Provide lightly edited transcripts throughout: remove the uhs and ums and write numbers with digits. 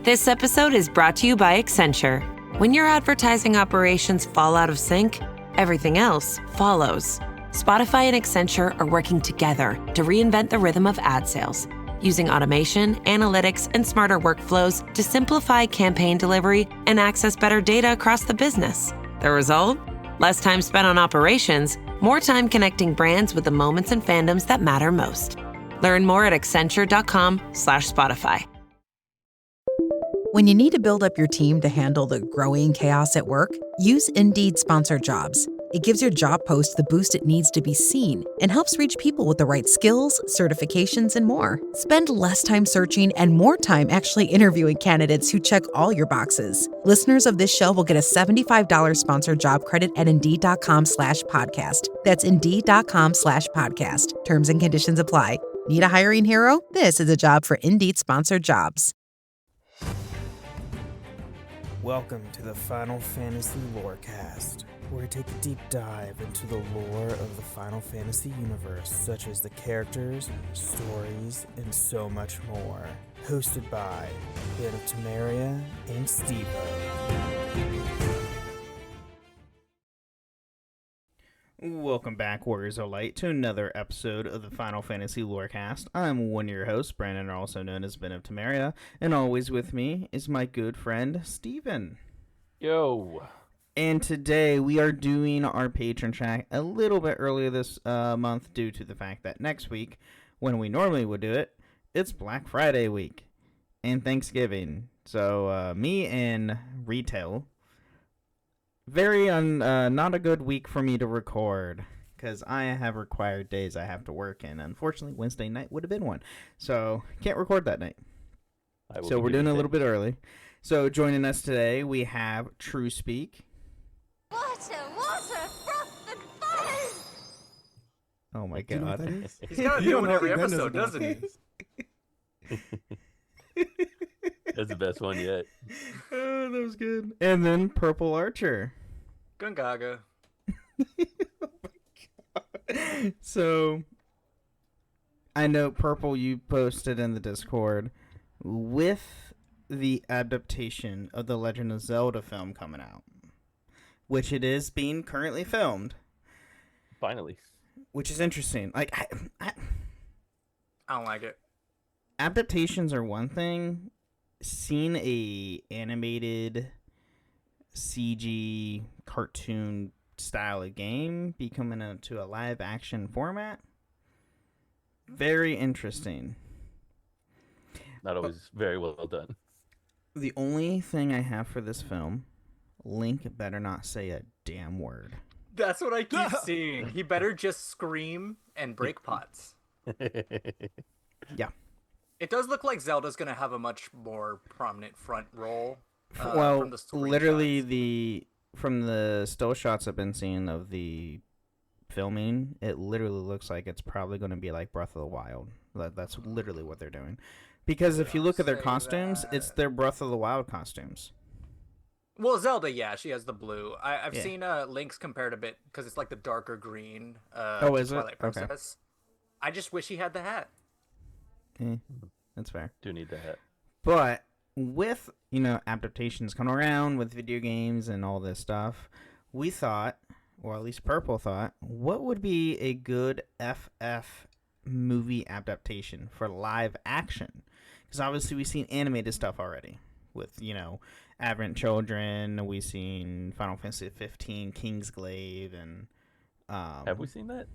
This episode is brought to you by Accenture. When your advertising operations fall out of sync, everything else follows. Spotify and Accenture are working together to reinvent the rhythm of ad sales, using automation, analytics, and smarter workflows to simplify campaign delivery and access better data across the business. The result? Less time spent on operations, more time connecting brands with the moments and fandoms that matter most. Learn more at accenture.com/Spotify. When you need to build up your team to handle the growing chaos at work, use Indeed Sponsored Jobs. It gives your job post the boost it needs to be seen and helps reach people with the right skills, certifications, and more. Spend less time searching and more time actually interviewing candidates who check all your boxes. Listeners of this show will get a $75 sponsored job credit at Indeed.com/podcast. That's Indeed.com/podcast. Terms and conditions apply. Need a hiring hero? This is a job for Indeed Sponsored Jobs. Welcome to the Final Fantasy Lorecast, where we take a deep dive into the lore of the Final Fantasy universe, such as the characters, stories, and so much more. Hosted by Ben of Temeria and Steve-O. Welcome back, Warriors of Light, to another episode of the Final Fantasy Lorecast. I'm one of your hosts, Brandon, also known as Ben of Temeria, and always with me is my good friend, Steven. Yo. And today we are doing our Patron track a little bit earlier this month due to the fact that next week, when we normally would do it, it's Black Friday week and Thanksgiving. So me and retail... not a good week for me to record, because I have required days I have to work, and unfortunately Wednesday night would have been one, so can't record that night. So we're doing a little bit early. So joining us today, we have True Speak. Water, froth and fire! Oh my Do you know what god. that is? He's got to do it every episode, doesn't he? That's the best one yet. Oh, that was good. And then Purple Archer. Gungaga. Oh my god. So, I know, Purple, you posted in the Discord, with the adaptation of the Legend of Zelda film coming out, which it is being currently filmed. Finally. Which is interesting. Like, I don't like it. adaptations are one thing. Seeing a animated CG cartoon style of game becoming into a live action format, very interesting. Not always very well done. The only thing I have for this film, Link better not say a damn word. That's what I keep seeing. He better just scream and break pots. Yeah. It does look like Zelda's going to have a much more prominent front role. Well, from the literally from the still shots I've been seeing of the filming, it literally looks like it's probably going to be like Breath of the Wild. That's literally what they're doing. Because if you look at their costumes, it's their Breath of the Wild costumes. Well, Zelda, yeah, she has the blue. I've seen Link's compared a bit because it's like the darker green. Oh, is it? Twilight Princess. Okay. I just wish he had the hat. That's fair. Do need that. But with, adaptations coming around with video games and all this stuff, we thought, or at least Purple thought, what would be a good FF movie adaptation for live action? Because obviously we've seen animated stuff already with, Advent Children. We've seen Final Fantasy XV, Kingsglaive, and Have we seen that?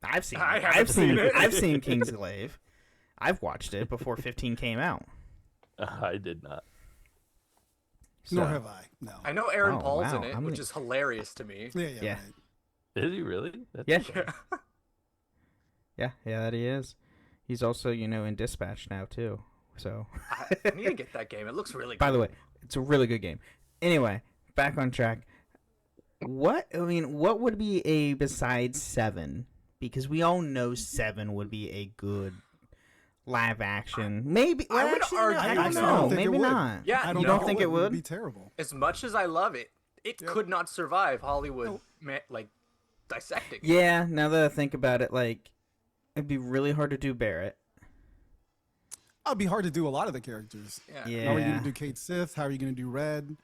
I've seen it. I've seen Kingsglaive. I've watched it before 15 came out. I did not. Nor have I. No. I know Aaron Paul's in wow. it, which is hilarious to me. Yeah. Right. Is he really? Yeah. Yeah, that he is. He's also, in Dispatch now, too. So. I need to get that game. It looks really good. By the way, it's a really good game. Anyway, back on track. What would be a besides 7? Because we all know 7 would be a good live action. Maybe. Well, I would argue. I don't know. Maybe not. Yeah, I you don't think it would? It would be terrible. As much as I love it, it could not survive Hollywood, dissecting. Yeah, now that I think about it, it'd be really hard to do Barrett. it'd be hard to do a lot of the characters. Yeah. How are you going to do Kate Sith? How are you going to do Red?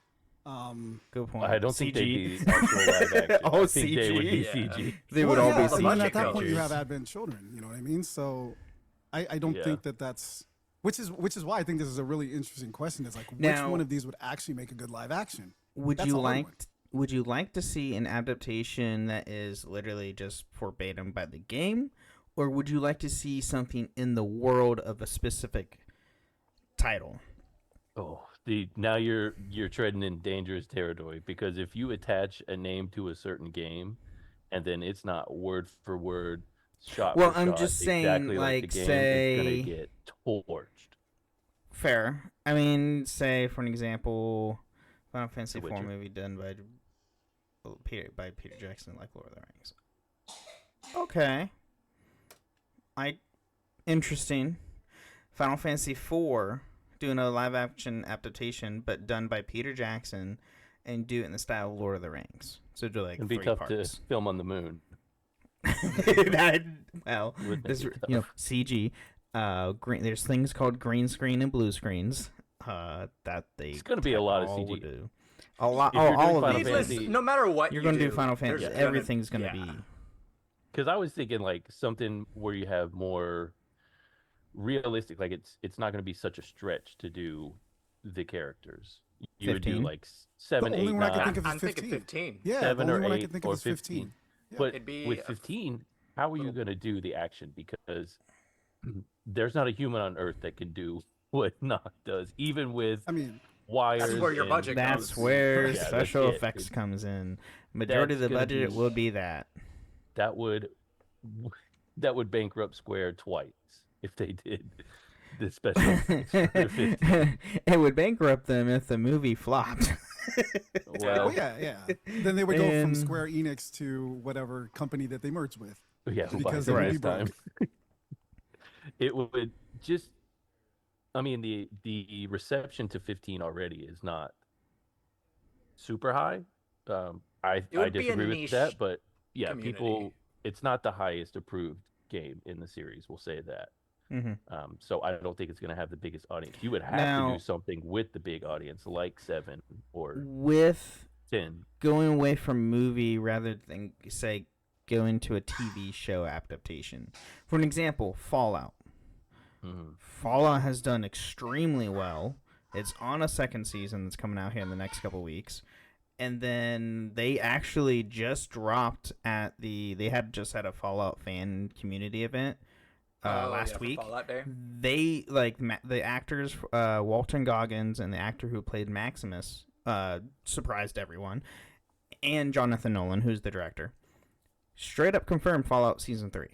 Good point. I don't think they'd CG. be actual live action. All I think they would be CG. CG. They would all be yeah, I mean, CG at that point, you creatures. have Advent children. You know what I mean? So I don't Yeah. think that's which is why I think this is a really interesting question. Is like, which Now- one of these would actually make a good live action? Would That's you a hard like one. would you like to see an adaptation that is literally just verbatim by the game, or would you like to see something in the world of a specific title? Oh, now you're treading in dangerous territory, because if you attach a name to a certain game, and then it's not word for word, shot Well, for I'm shot, just saying, exactly like, the game, say- it's gonna get torched. Fair. I mean, say for an example, Final Fantasy The IV Witcher. movie done by Peter Jackson, like Lord of the Rings. Okay. Interesting. Final Fantasy IV doing a live action adaptation, but done by Peter Jackson, and do it in the style of Lord of the Rings. So do like It'd be 3 tough parts. to film on the moon. Well, Would this, make it you know, CG. Green. There's things called green screen and blue screens. That they. It's gonna be a lot of all CG. would do. A lot. If you're doing All of Final these. Needless, Fantasy- no matter what You're you going to do do Final there's Fantasy. gonna- Everything's going to yeah. be. Because I was thinking like something where you have more realistic, like it's not going to be such a stretch to do the characters. You would 15? do like 7, The 8, only one I can 9, think of is I'm thinking 15. 15. Yeah, 7 the or only one I 8 can think or of is 15. Yeah. But It'd be with a 15, how are you going to do the action? Because there's not a human on Earth that can do what Noct does, even with I mean, wires. where your and- budget That's goes. where Yeah, that's special it. effects comes in. Majority of the That's gonna budget be- will be that. That would bankrupt Square twice if they did the special effects for the 15. It would bankrupt them if the movie flopped. Well, yeah. Then they would go from And- Square Enix to whatever company that they merged with. yeah, Because they by would be this time, broke. it would just. I mean, the reception to 15 already is not super high. I would be a disagree with niche that, but yeah, community. people. It's not the highest approved game in the series. We'll say that. hmm So I don't think it's going to have the biggest audience. You would have to Now- do something with the big audience, like 7 or With 10. going away from movie rather than, say, going to a TV show adaptation. For an example, Fallout. Mhm. Fallout has done extremely well. It's on a second season that's coming out here in the next couple weeks. And then they actually just dropped they had just had a Fallout fan community event Oh, last yeah, for week. Fallout Day. They the actors Walton Goggins and the actor who played Maximus surprised everyone, and Jonathan Nolan, who's the director, straight up confirmed Fallout season 3.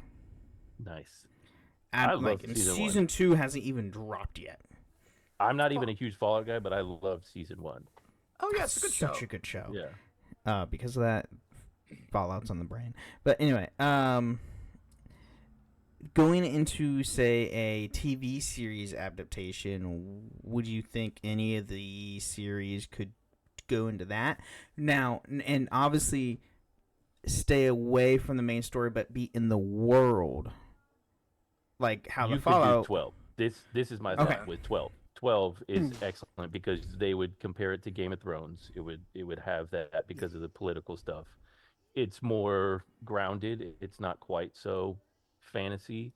Nice. I love season season one. 2 hasn't even dropped yet. I'm not even a huge Fallout guy, but I loved season 1. Oh yeah, it's a good show. Such a good show. Yeah. Because of that, Fallout's on the brain. But anyway, going into, say, a TV series adaptation, would you think any of the series could go into that? Now, and obviously stay away from the main story, but be in the world. Like how You the could do Fallout... 12. This is my Okay. thought with 12. 12 is excellent because they would compare it to Game of Thrones. It would have that because of the political stuff. It's more grounded. It's not quite so fantasy.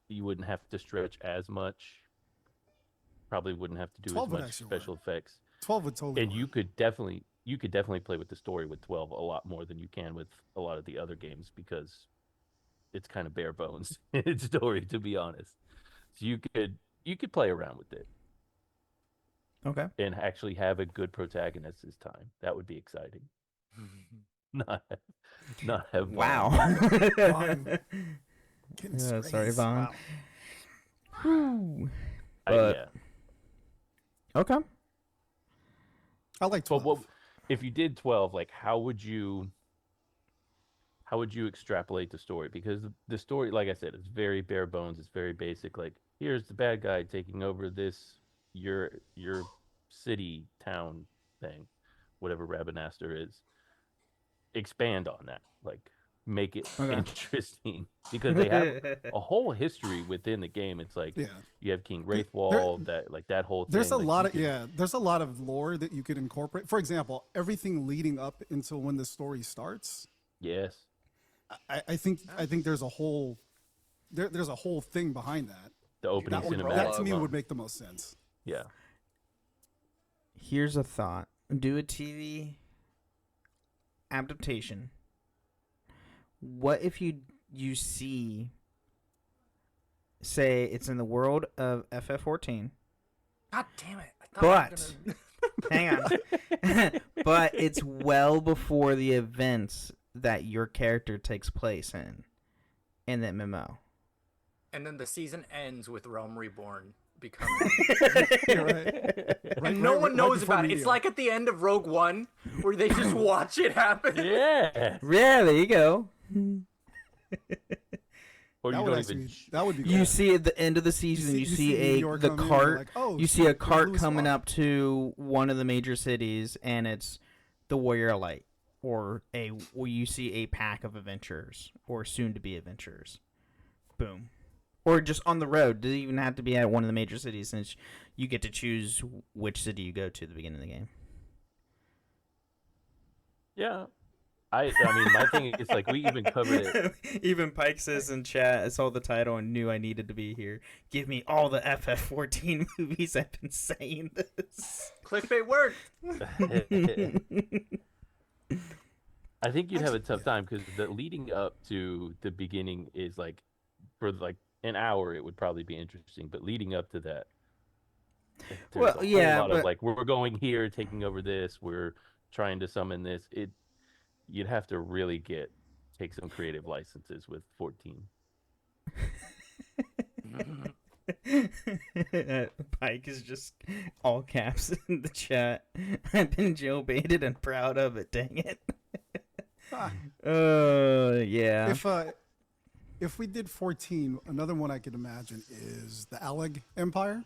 You wouldn't have to stretch as much. Probably wouldn't have to do 12 as would much actually special effects. 12 would totally And work. you could definitely play with the story with 12 a lot more than you can with a lot of the other games because it's kind of bare bones in its story, to be honest. So you could play around with it Okay. and actually have a good protagonist this time. That would be exciting. not have Wow. Vaughn. Goodness Yeah, sorry, gracious. Vaughn. Wow. Whew. I, But- yeah. Okay. I like But 12. what if you did 12? Like, how would you extrapolate the story? Because the story, like I said, is very bare bones. It's very basic. Like, here's the bad guy taking over your city town thing, whatever Rabanaster is. Expand on that. Like, make it Okay. interesting because they have a whole history within the game. It's like you have King Wraithwall, that whole thing. There's a like, lot of there's a lot of lore that you could incorporate. For example, everything leading up until when the story starts. Yes. I think there's a whole there's a whole thing behind that. The opening cinematic. That to me would make the most sense. Yeah. Here's a thought. Do a TV adaptation. What if you see, say it's in the world of FF14. God damn it. I thought But hang on. But it's well before the events that your character takes place in the MMO. And then the season ends with Realm Reborn becoming. And no one knows about it. It's like at the end of Rogue One, where they just watch it happen. Yeah. Yeah, there you go. Or you don't even. That would be cool. You see at the end of the season, you see the cart. Like, oh, you see a cart Louis coming Vuitton. up to one of the major cities, and it's the Warrior Light, or you see a pack of adventurers, or soon-to-be adventurers. Boom. Or just on the road. Doesn't even have to be at one of the major cities, since you get to choose which city you go to at the beginning of the game. Yeah. I mean, my thing is, like, we even covered it. Even Pike says in chat, I saw the title and knew I needed to be here. Give me all the FF14 movies. I've been saying this. Clickbait worked. I think you'd have a tough time because the leading up to the beginning is like, for like an hour, it would probably be interesting. But leading up to that, there's a whole lot of like, we're going here, taking over this, we're trying to summon this. You'd have to really take some creative licenses with 14. Pike is just all caps in the chat. I've been jailbaited and proud of it. Dang it. Yeah. If we did 14, another one I could imagine is the Alleg Empire,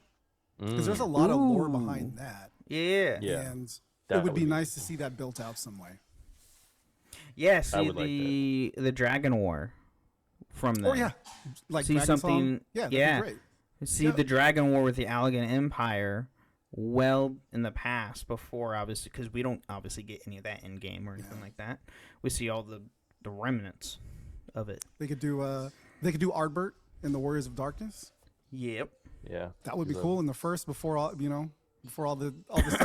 because there's a lot of lore behind that. Yeah. And That it would be would be nice to see that built out some way. Yeah, see the Dragon War from that. Oh yeah, like see Dragon something. Song. Yeah, that'd be great. See the Dragon War with the Allegan Empire well in the past, before obviously, because we don't obviously get any of that in game or anything like that. We see all the remnants of it. They could do Ardbert in the Warriors of Darkness. Yep. Yeah. That would be cool in the first, before all the stuff.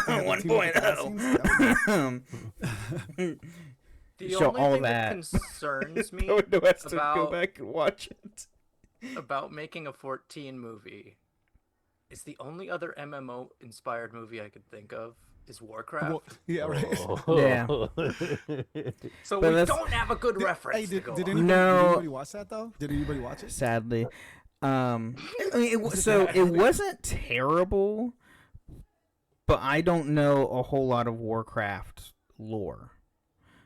1.0. The Show only all thing that. concerns me Has to go about back and watch it. about making a 14 movie is the only other MMO inspired movie I could think of is Warcraft. Well, yeah, right. Yeah. So But we that's- don't have a good reference. Hey, to did go anybody, on. did No. anybody watch that though? Did anybody watch it? Sadly, I mean, it wasn't terrible, but I don't know a whole lot of Warcraft lore.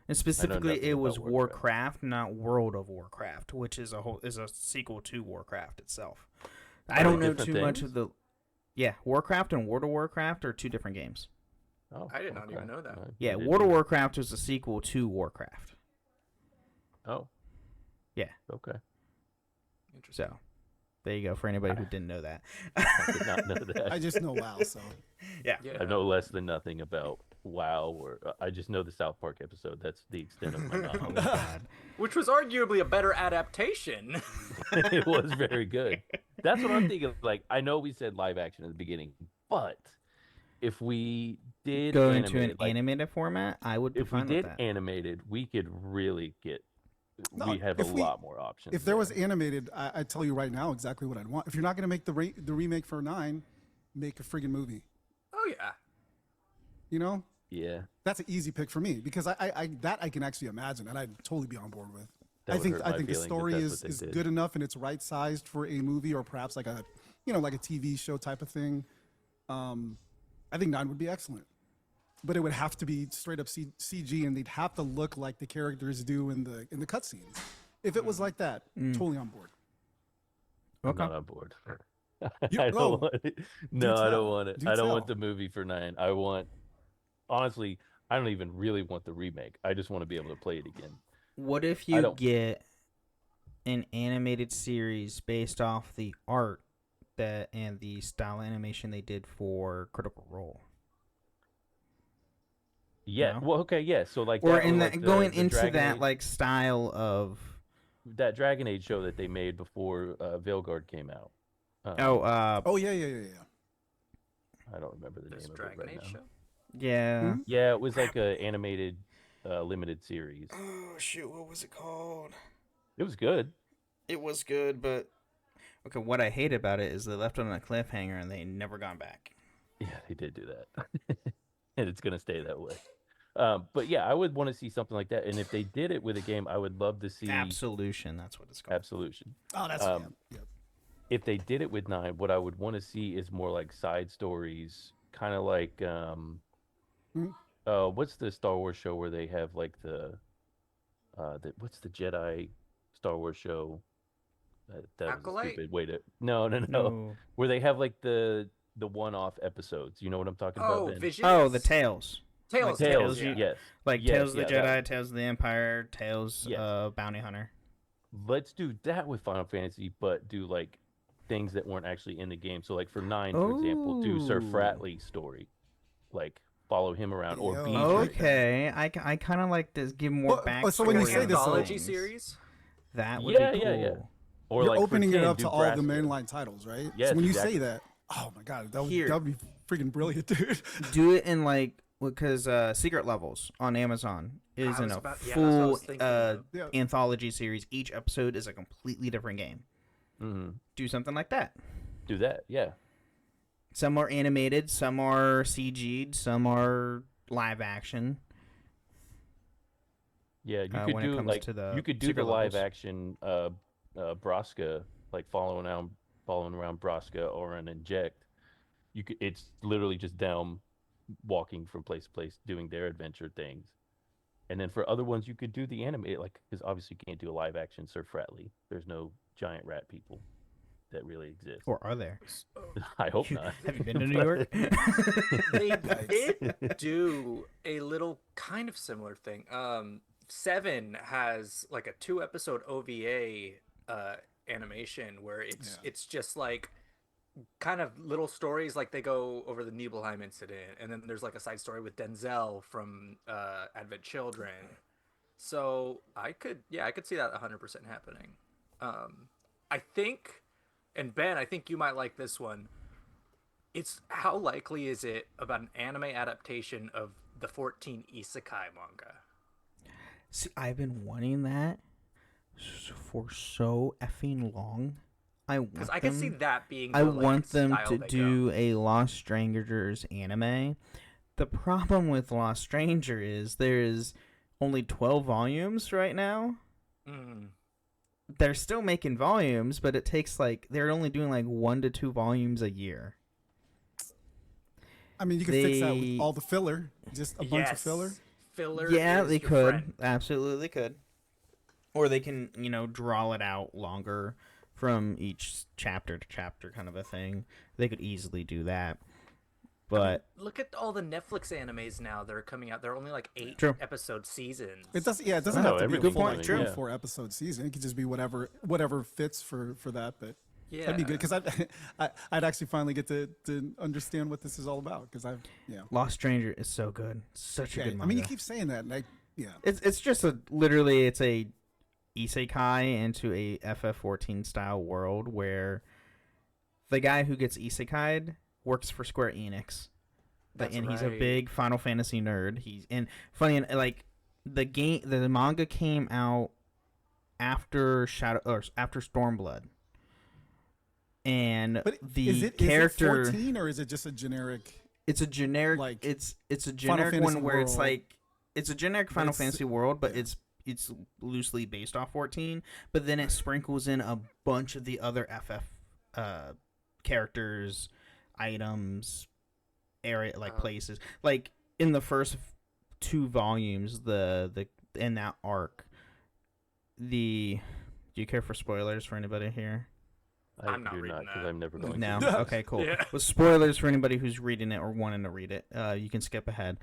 And specifically, nothing it was about Warcraft, not World of Warcraft, which is a sequel to Warcraft itself. I don't know too much of the. Yeah, Warcraft and World of Warcraft are two different games. Oh, I did not even know that. Yeah, World of Warcraft was a sequel to Warcraft. Oh. Yeah. Okay. Interesting. So, there you go for anybody who didn't know that. I did not know that. I just know WoW, so Yeah. I know less than nothing about WoW, or I just know the South Park episode. That's the extent of my knowledge. God. Which was arguably a better adaptation. It was very good. That's what I'm thinking. Like, I know we said live action at the beginning, but if we did Go into an like, animated format, I would be if we fine did with that. animated, we could really get. No, we have a if we- lot more options. if there was animated, I tell you right now exactly what I'd want. If you're not going to make the remake for 9, make a friggin' movie. Oh yeah. You know, yeah, that's an easy pick for me because I can actually imagine and I'd totally be on board with. That would hurt I my think the feelings if story that's what is they did. good enough and it's right sized for a movie or perhaps like a like a TV show type of thing. I think 9 would be excellent, but it would have to be straight up CG and they'd have to look like the characters do in the cutscenes. If it was like that, totally on board. I'm Okay. not on board. You- I don't no. want it. No, I tell. don't want it. Do I don't want tell. the movie for 9. Honestly, I don't even really want the remake. I just want to be able to play it again. What if I you don't- get an animated series based off the art and the style animation they did for Critical Role? Yeah. No? Well, okay. Yeah. So like Or that, in like that going the into Dragon that Age, like style of that Dragon Age show that they made before Veilguard came out. Oh yeah. I don't remember the This name of it Dragon right Age now. show. yeah. Yeah, it was like a animated limited series. Oh shoot, what was it called? It was good. It was good, but okay, what I hate about it is they left it on a cliffhanger and they never gone back. Yeah, they did do that, and it's gonna stay that way. But yeah, I would want to see something like that. And if they did it with a game, I would love to see Absolution, that's what it's called. Absolution. Oh, that's yeah. If they did it with 9, what I would want to see is more like side stories, kind of like what's the Star Wars show where they have like what's the Jedi Star Wars show? That was a Acolyte? stupid way to no, where they have like the one-off episodes. You know what I'm talking about? Oh, Ben? Visions. Oh, the Tales. Tales. Like Tales, Tales, yes. Like Yes, Tales of the yeah, Jedi, Tales of the Empire, Tales Yes. of Bounty Hunter. Let's do that with Final Fantasy, but do like things that weren't actually in the game. So like for 9, for example, do Sir Ooh. Fratley's story, like follow him around or Yo, be Okay, I kind of like to give more Well, backstory. so when you Like say an this, anthology things. series. That would Yeah, be cool. yeah, yeah. Or You're like for opening it 10, up do to all the Braska. mainline titles, right? Yes, So when you exactly. say that, oh my god, that Here. would be freaking brilliant, dude. Do it in like because Secret Levels on Amazon is I in was a about- yeah, that's what I full was thinking of. Yeah. anthology series. Each episode is a completely different game. Mhm. Do something like that. Do that, yeah. Some are animated, some are CG'd, some are live action. Yeah, you when could it do comes like to the you could do Secret the live Levels. action Braska, like following around Braska or an Inject. It's literally just them walking from place to place doing their adventure things. And then for other ones you could do the anime, like because obviously you can't do a live action Sir Fratley. There's no giant rat people that really exist. Or are there? I hope not. Have you been to New York? They did do a little kind of similar thing. 7 has like a 2-episode OVA animation where it's just like kind of little stories, like they go over the Nibelheim incident, and then there's like a side story with Denzel from Advent Children. So I could see that 100% happening. I think, and Ben, I think you might like this one. It's how likely is it about an anime adaptation of the 14 isekai manga? See, I've been wanting that for so effing long. Because I can see that being. I the, like, want them style to they do go. a Lost Strangers anime. The problem with Lost Stranger is there's only 12 volumes right now. Mm. They're still making volumes, but it takes they're only doing 1 to 2 volumes a year. I mean, you could fix that They- with all the filler, just a bunch of Yes. filler. Filler. Yeah, is they your could. friend. Absolutely could. Or they can, draw it out longer from each chapter to chapter kind of a thing. They could easily do that. But Look at all the Netflix animes now that are coming out. They're only like 8 True. episode seasons. It doesn't. Yeah, it doesn't No, have to be a everything's full point, true. 4-episode season. It could just be whatever fits for that. But Yeah, that'd be good because I'd actually finally get to understand what this is all about because Lost Stranger is so good. Such a good manga. I mean, you keep saying that, and It's just literally it's a isekai into a FF14 style world where the guy who gets isekai'd works for Square Enix. That's and he's a right. big Final Fantasy nerd. The manga came out after after Stormblood. And but the is it character 14 or is it just a generic? it's a generic like, it's a Final generic Fantasy one where it's world, it's a generic Final it's- Fantasy world, but yeah. it's loosely based off 14, but then it sprinkles in a bunch of the other FF characters, items, places. Like in the first 2 volumes, the in that arc, do you care for spoilers for anybody here? I'm not do reading because that. I'm never going No. to. Okay, cool. Yeah. Well, spoilers for anybody who's reading it or wanting to read it. You can skip ahead.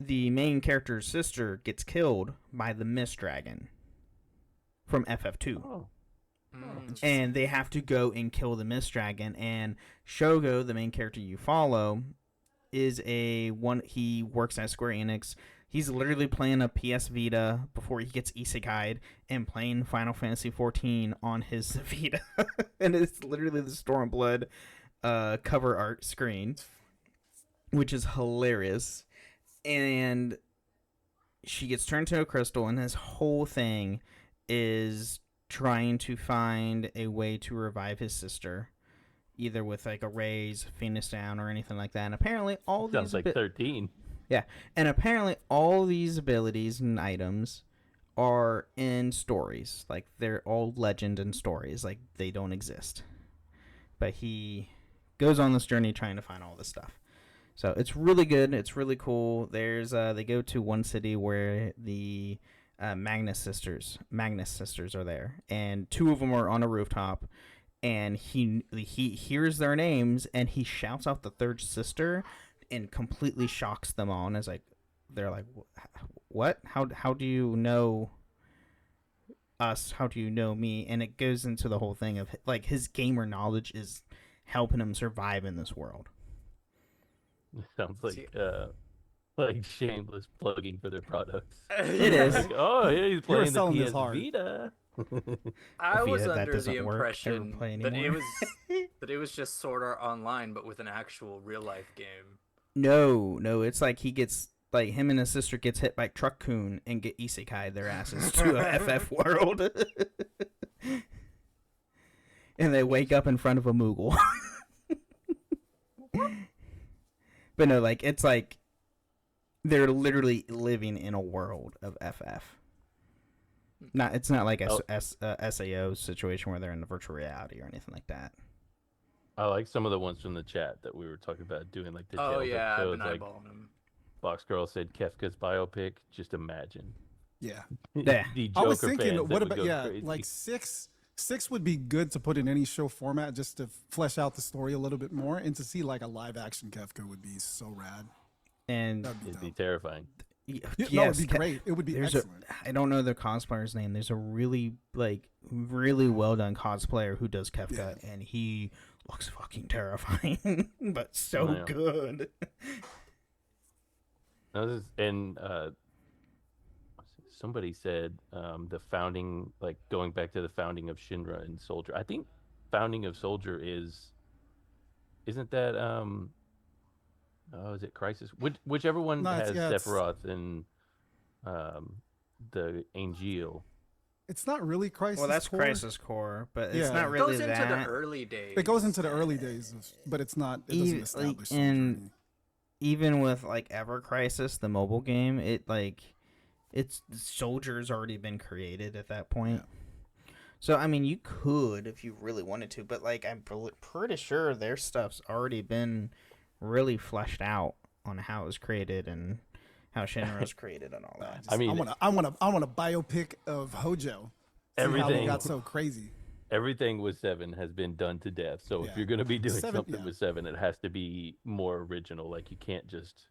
the main character's sister gets killed by the Mist Dragon from FF2. Oh. And they have to go and kill the Mist Dragon. And Shogo, the main character you follow, is he works at Square Enix. He's literally playing a PS Vita before he gets isekai'd and playing Final Fantasy XIV on his Vita. And it's literally the Stormblood cover art screen, which is hilarious. And she gets turned to a crystal, and this whole thing is trying to find a way to revive his sister, either with like a raise, Phoenix down, or anything like that. And apparently all these Sounds like 13. Yeah, and apparently all these abilities and items are in stories. Like, they're all legend and stories. Like, they don't exist. But he goes on this journey trying to find all this stuff. So it's really good. It's really cool. They go to one city where the Magnus sisters are there, and two of them are on a rooftop, and he hears their names, and he shouts out the third sister and completely shocks them all. And it's like, they're like, what? How do you know us? How do you know me? And it goes into the whole thing of like his gamer knowledge is helping him survive in this world. It sounds like shameless plugging for their products. It is. Like, oh, yeah, he's playing the selling this PS hard. Vita. I was that under doesn't the work, impression play that it anymore. was that it was just Sword Art Online, but with an actual real life game. No, it's like he gets, like, him and his sister gets hit by Truck Coon and get isekai their asses to a FF world. And they wake up in front of a Moogle. But no, like, it's like they're literally living in a world of FF. It's not like a SAO situation where they're in the virtual reality or anything like that. I like some of the ones from the chat that we were talking about doing, like the Oh Tales yeah, I've episodes. been Like eyeballing them. Box Girl said Kefka's biopic. Just imagine. Yeah. Yeah. The I was Joker thinking, fans what that would about go crazy. like six would be good to put in any show format just to flesh out the story a little bit more, and to see like a live action Kefka would be so rad. And That'd be It'd be dope. terrifying. No, it'd be great. It would be there's excellent. I don't know the cosplayer's name. There's a really well done cosplayer who does Kefka, and he looks fucking terrifying, but so Oh, yeah. good. No, this is, and somebody said the founding, like going back to the founding of Shinra and Soldier. I think founding of Soldier isn't that is it Crisis? Whichever one No, has it's- Sephiroth and the Angel. It's not really Crisis. Well, that's Core. Crisis Core, but it's Yeah. not It It really goes into that. the early days. It goes into the early days, but it's not. It doesn't Even, establish. like, the in- journey. Even with like Ever Crisis, the mobile game, it's Soldier's already been created at that point. So I mean, you could if you really wanted to, but like I'm pretty sure their stuff's already been really fleshed out on how it was created and how Shinra was created and all that. I mean, I want a biopic of Hojo. See how they Everything. got so crazy. everything with 7 has been done to death. So Yeah. if you're going to be doing 7, something yeah. with 7, it has to be more original. Like, you can't just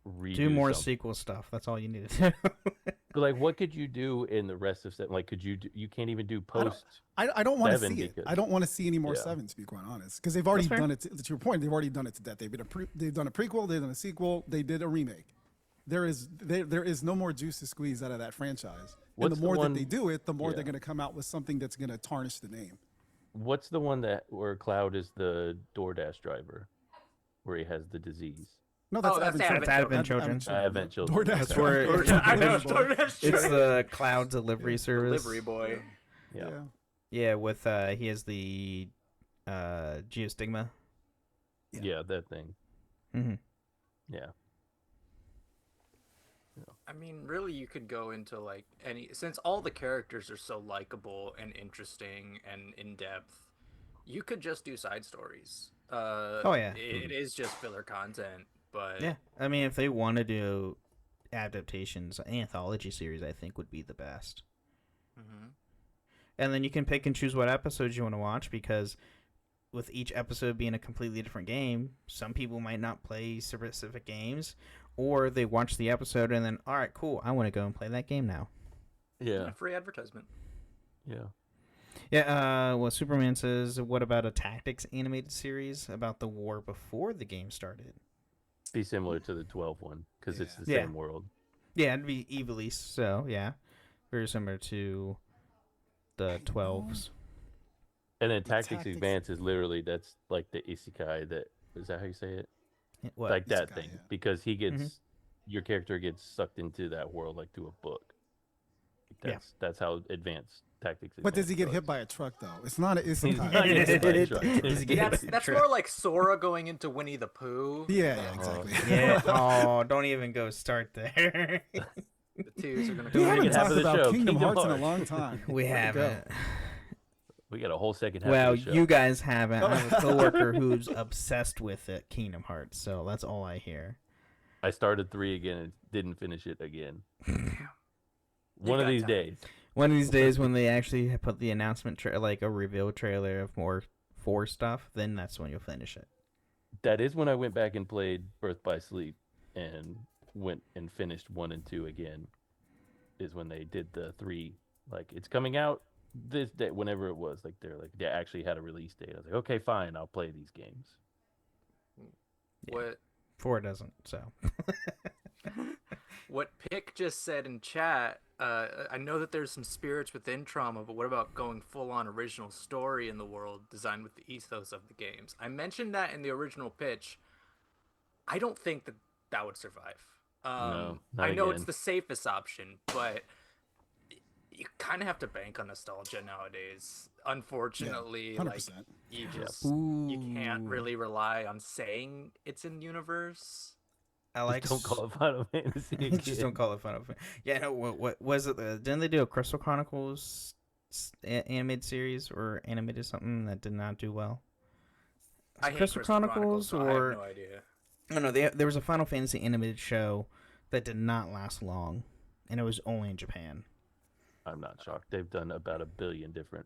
redo Do more something. sequel stuff. That's all you need to do. But like, what could you do in the rest of 7? Like, could you you can't even do post. I don't want to 7 see it. because- I don't want to see any more Yeah. 7, to be quite honest, because they've already fair. done it. To your point, they've already done it to death. They've done a prequel. They've done a sequel. They did a remake. There is no more juice to squeeze out of that franchise. What's and the the more one- that they do it, the more yeah. they're going to come out with something that's going to tarnish the name. What's the one where Cloud is the DoorDash driver, where he has the disease? No, that's Oh, that's Advent Advent Children. Children. Advent Children. DoorDash. That's where DoorDash it's the cloud delivery service. delivery boy. Yeah. Yeah. Yeah, with he has the geostigma. Yeah, that thing. Mm-hmm. Yeah. I mean, really, you could go into like since all the characters are so likable and interesting and in depth, you could just do side stories. Oh, yeah. It is just filler content, but Yeah, I mean, if they want to do adaptations, an anthology series, I think would be the best. Mhm. And then you can pick and choose what episodes you want to watch, because with each episode being a completely different game, some people might not play specific games, or they watch the episode and then, all right, cool, I want to go and play that game now. Yeah. Free advertisement. Yeah. Yeah, well, Superman says, what about a tactics animated series about the war before the game started? Be similar to the 12 one, because it's the Yeah. same world. Yeah, it'd be evilly so, yeah. Very similar to the 12s. And then Tactics Tactics- Advance is literally, that's like the isekai, is that how you say it? What? Like that Isekai, thing. yeah. Because he gets, your character gets sucked into that world like through a book. That's how advanced Tactics Advance But does he get goes. hit by a truck though? It's not an He's not isekai. getting hit by a truck. Does he get hit by a That's truck? more like Sora going into Winnie the Pooh. Yeah, exactly. Yeah. Oh, don't even go start there. The twos are gonna We Second haven't half talked of the about show, Kingdom Kingdom Hearts in a Hearts. long time. We Way to go. haven't. We got a whole second half Well, of the show. you guys haven't. I have a coworker who's obsessed with it, Kingdom Hearts, so that's all I hear. I started 3 again and didn't finish it again. One of got these time. days. One of these days when they actually put the announcement, like a reveal trailer of more 4 stuff, then that's when you'll finish it. That is when I went back and played Birth by Sleep and went and finished 1 and 2 again. Is when they did the 3, like it's coming out this day, whenever it was. Like they actually had a release date. I was like, okay, fine, I'll play these games. What 4 doesn't, so. what Pick just said in chat, I know that there's some spirits within trauma, but what about going full on original story in the world designed with the ethos of the games? I mentioned that in the original pitch. I don't think that would survive. No, not I know again. it's the safest option, but you kind of have to bank on nostalgia nowadays. Unfortunately, like 100%. you just you can't really rely on saying it's in universe. I like. Just don't call it Final Fantasy. Just again. don't call it Final Fantasy. Yeah, no. What was it? Didn't they do a Crystal Chronicles animated series or animated something that did not do well? I hate Crystal Chronicles, so or I have no idea. no, there was a Final Fantasy animated show that did not last long, and it was only in Japan. I'm not shocked. They've done about 1 billion different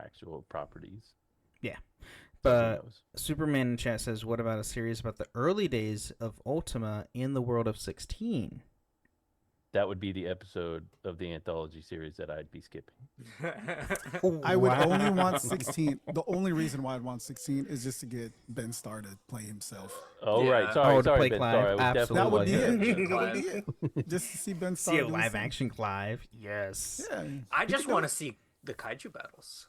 actual properties. Yeah, So who but knows? Superman in chat says, "What about a series about the early days of Ultima in the world of 16?" That would be the episode of the anthology series that I'd be skipping. I would only want 16. The only reason why I'd want 16 is just to get Ben Starr to play himself. Oh Yeah. right, sorry, Oh, to play Ben. Clive, Sorry, I was absolutely. That would be Absolutely. it. That would be it. Just to see Ben Starr. See a doing live something. action Clive. Yes. Yeah. I just want to see the kaiju battles.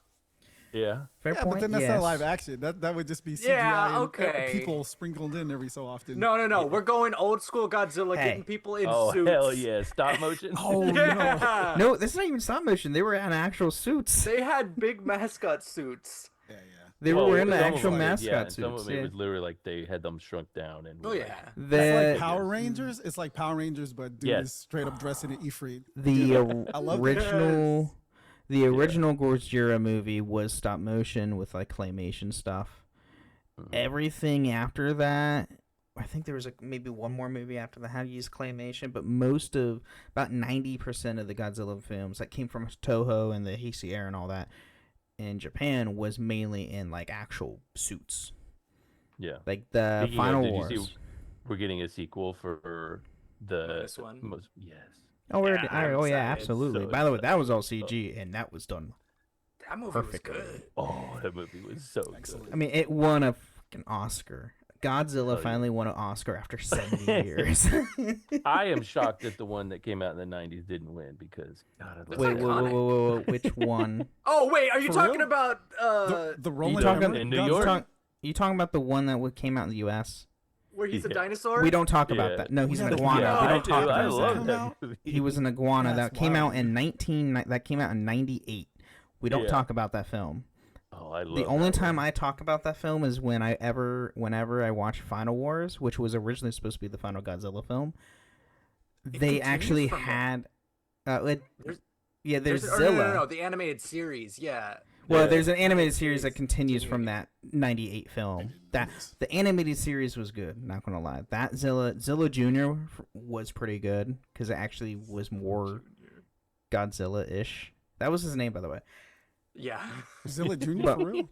Yeah. Fair Yeah, point. but then that's yes. not live action. That would just be CGI Yeah, and okay. people sprinkled in every so often. No. We're going old school Godzilla, Hey. getting people in Oh suits. hell yeah! Stop motion. Oh Yeah. no! This is not even stop motion. They were in actual suits. They had big mascot suits. Yeah. They Well, were wearing the some of actual them, mascot yeah, and some suits. of it was literally like they had them shrunk down and. Oh were, yeah. It's The like Power Rangers. It's like Power Rangers, but dude Yes. is straight up dressed in an Ifrit. the I love original, the original Gojira movie was stop motion with like claymation stuff. Everything after that, I think there was maybe one more movie after that had used claymation, but most of about 90% of the Godzilla films that came from Toho and the Heisei era and all that in Japan was mainly in like actual suits. Yeah. Like the Speaking of, Final did you Wars. see we're getting a sequel for the This one? Yes. Oh, Yeah, I'm oh yeah, excited. absolutely. So By the way, that was all excited. CG, and that was done. That movie Perfectly. was good. Oh, that movie was so Excellent. I good. mean, it won a fucking Oscar. Godzilla yeah. finally won an Oscar after 70 years. I am shocked that the one that came out in the '90s didn't win because God, I love That's Wait, that. iconic. which one? Oh wait, are you For talking real? about The Roland talking- Emmerich in New Godzilla? York? You talking about the one that came out in the U.S.? where he's a Yeah. dinosaur? We don't talk about Yeah. that. No, he's We an gotta- iguana. Yeah, we I don't do. talk I about love that. that movie. He was an iguana That's that came out wild. in that came out in 98. We don't Yeah. talk about that film. Oh, I love The only that time one. I talk about that film is whenever I watch Final Wars, which was originally supposed to be the final Godzilla film. They continues actually from had, There's- there's or Zilla. no, the animated series. Yeah. Well, Yeah. there's an animated Animated series that series continues from continuing. that 98 film. That the animated series was good, not gonna lie. That Zilla Jr. was pretty good because it actually was more Godzilla-ish. That was his name, by the way. Yeah. Zilla Jr. But- for real?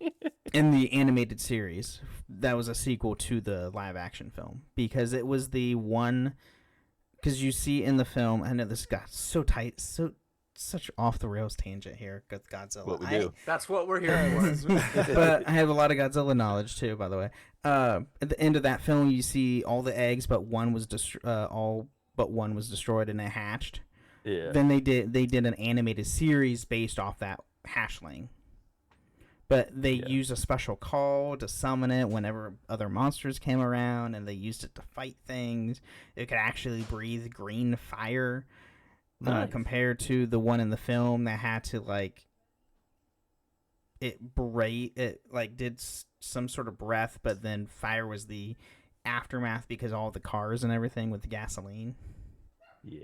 in the animated series that was a sequel to the live action film, because it was the one, because you see in the film, I know this got so tight, such off the rails tangent here with Godzilla. What we do. That's what we're here for. But I have a lot of Godzilla knowledge too, by the way. At the end of that film, you see all the eggs, but one was all but one was destroyed and it hatched. Yeah. Then they did an animated series based off that hatchling. But they used a special call to summon it whenever other monsters came around, and they used it to fight things. It could actually breathe green fire, compared to the one in the film that had to did some sort of breath, but then fire was the aftermath because all the cars and everything with the gasoline. Yeah.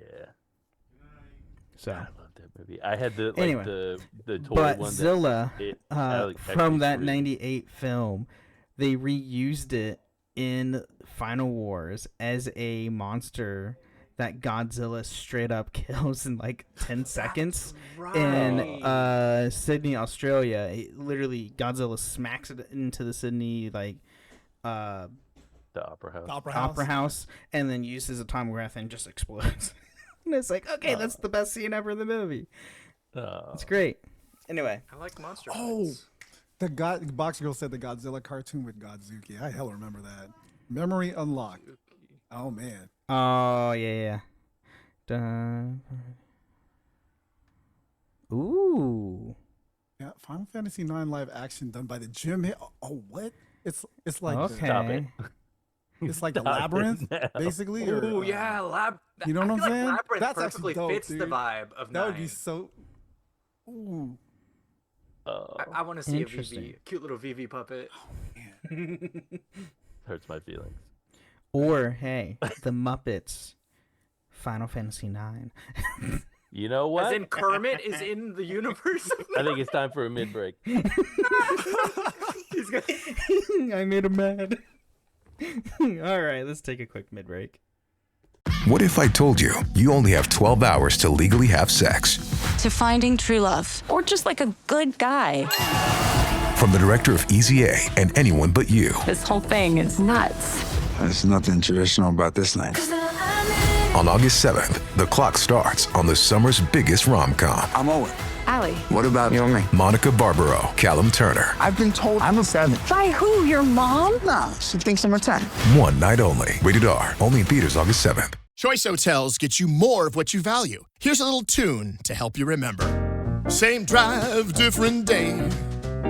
So I love that movie. I had the toy but one. Zilla, Actually from that really- '98 film, they reused it in Final Wars as a monster that Godzilla straight up kills in 10 seconds. In Sydney, Australia. Literally, Godzilla smacks it into the Sydney the opera house. opera house, and then uses atomic breath and just explodes. And it's like, okay, that's the best scene ever in the movie. It's great. Anyway. I like monster. Oh, fights. Box Girl said the Godzilla cartoon with Godzuki. I hell remember that. Memory unlocked. Oh man. Oh yeah. Ooh. Yeah, Final Fantasy IX live action done by the Jim. Oh, what? It's like Okay. Stop it. it's like the Stop it Labyrinth, now. basically. Oh or, yeah, you know what I I'm feel saying? Like Labyrinth That's perfectly actually dope, fits the dude. vibe of That would 9. be so. Ooh. I want to see a Interesting. VV, cute little VV puppet. Hurts my feelings. Or hey, the Muppets, Final Fantasy IX. You know what? As in Kermit is in the universe. I think it's time for a mid break. He's gonna... I made him mad. All right, let's take a quick mid break. What if I told you you only have 12 hours to legally have sex? To finding true love, or just like a good guy. From the director of Easy A and Anyone But You. This whole thing is nuts. There's nothing traditional about this night. On August 7th, the clock starts on the summer's biggest rom-com. I'm Owen. Allie. What about you and me? Monica Barbaro, Callum Turner. I've been told I'm a 7. By who? Your mom? Nah, she thinks I'm a 10. One night only. Rated R. Only in theaters August 7th. Choice Hotels get you more of what you value. Here's a little tune to help you remember. Same drive, different day.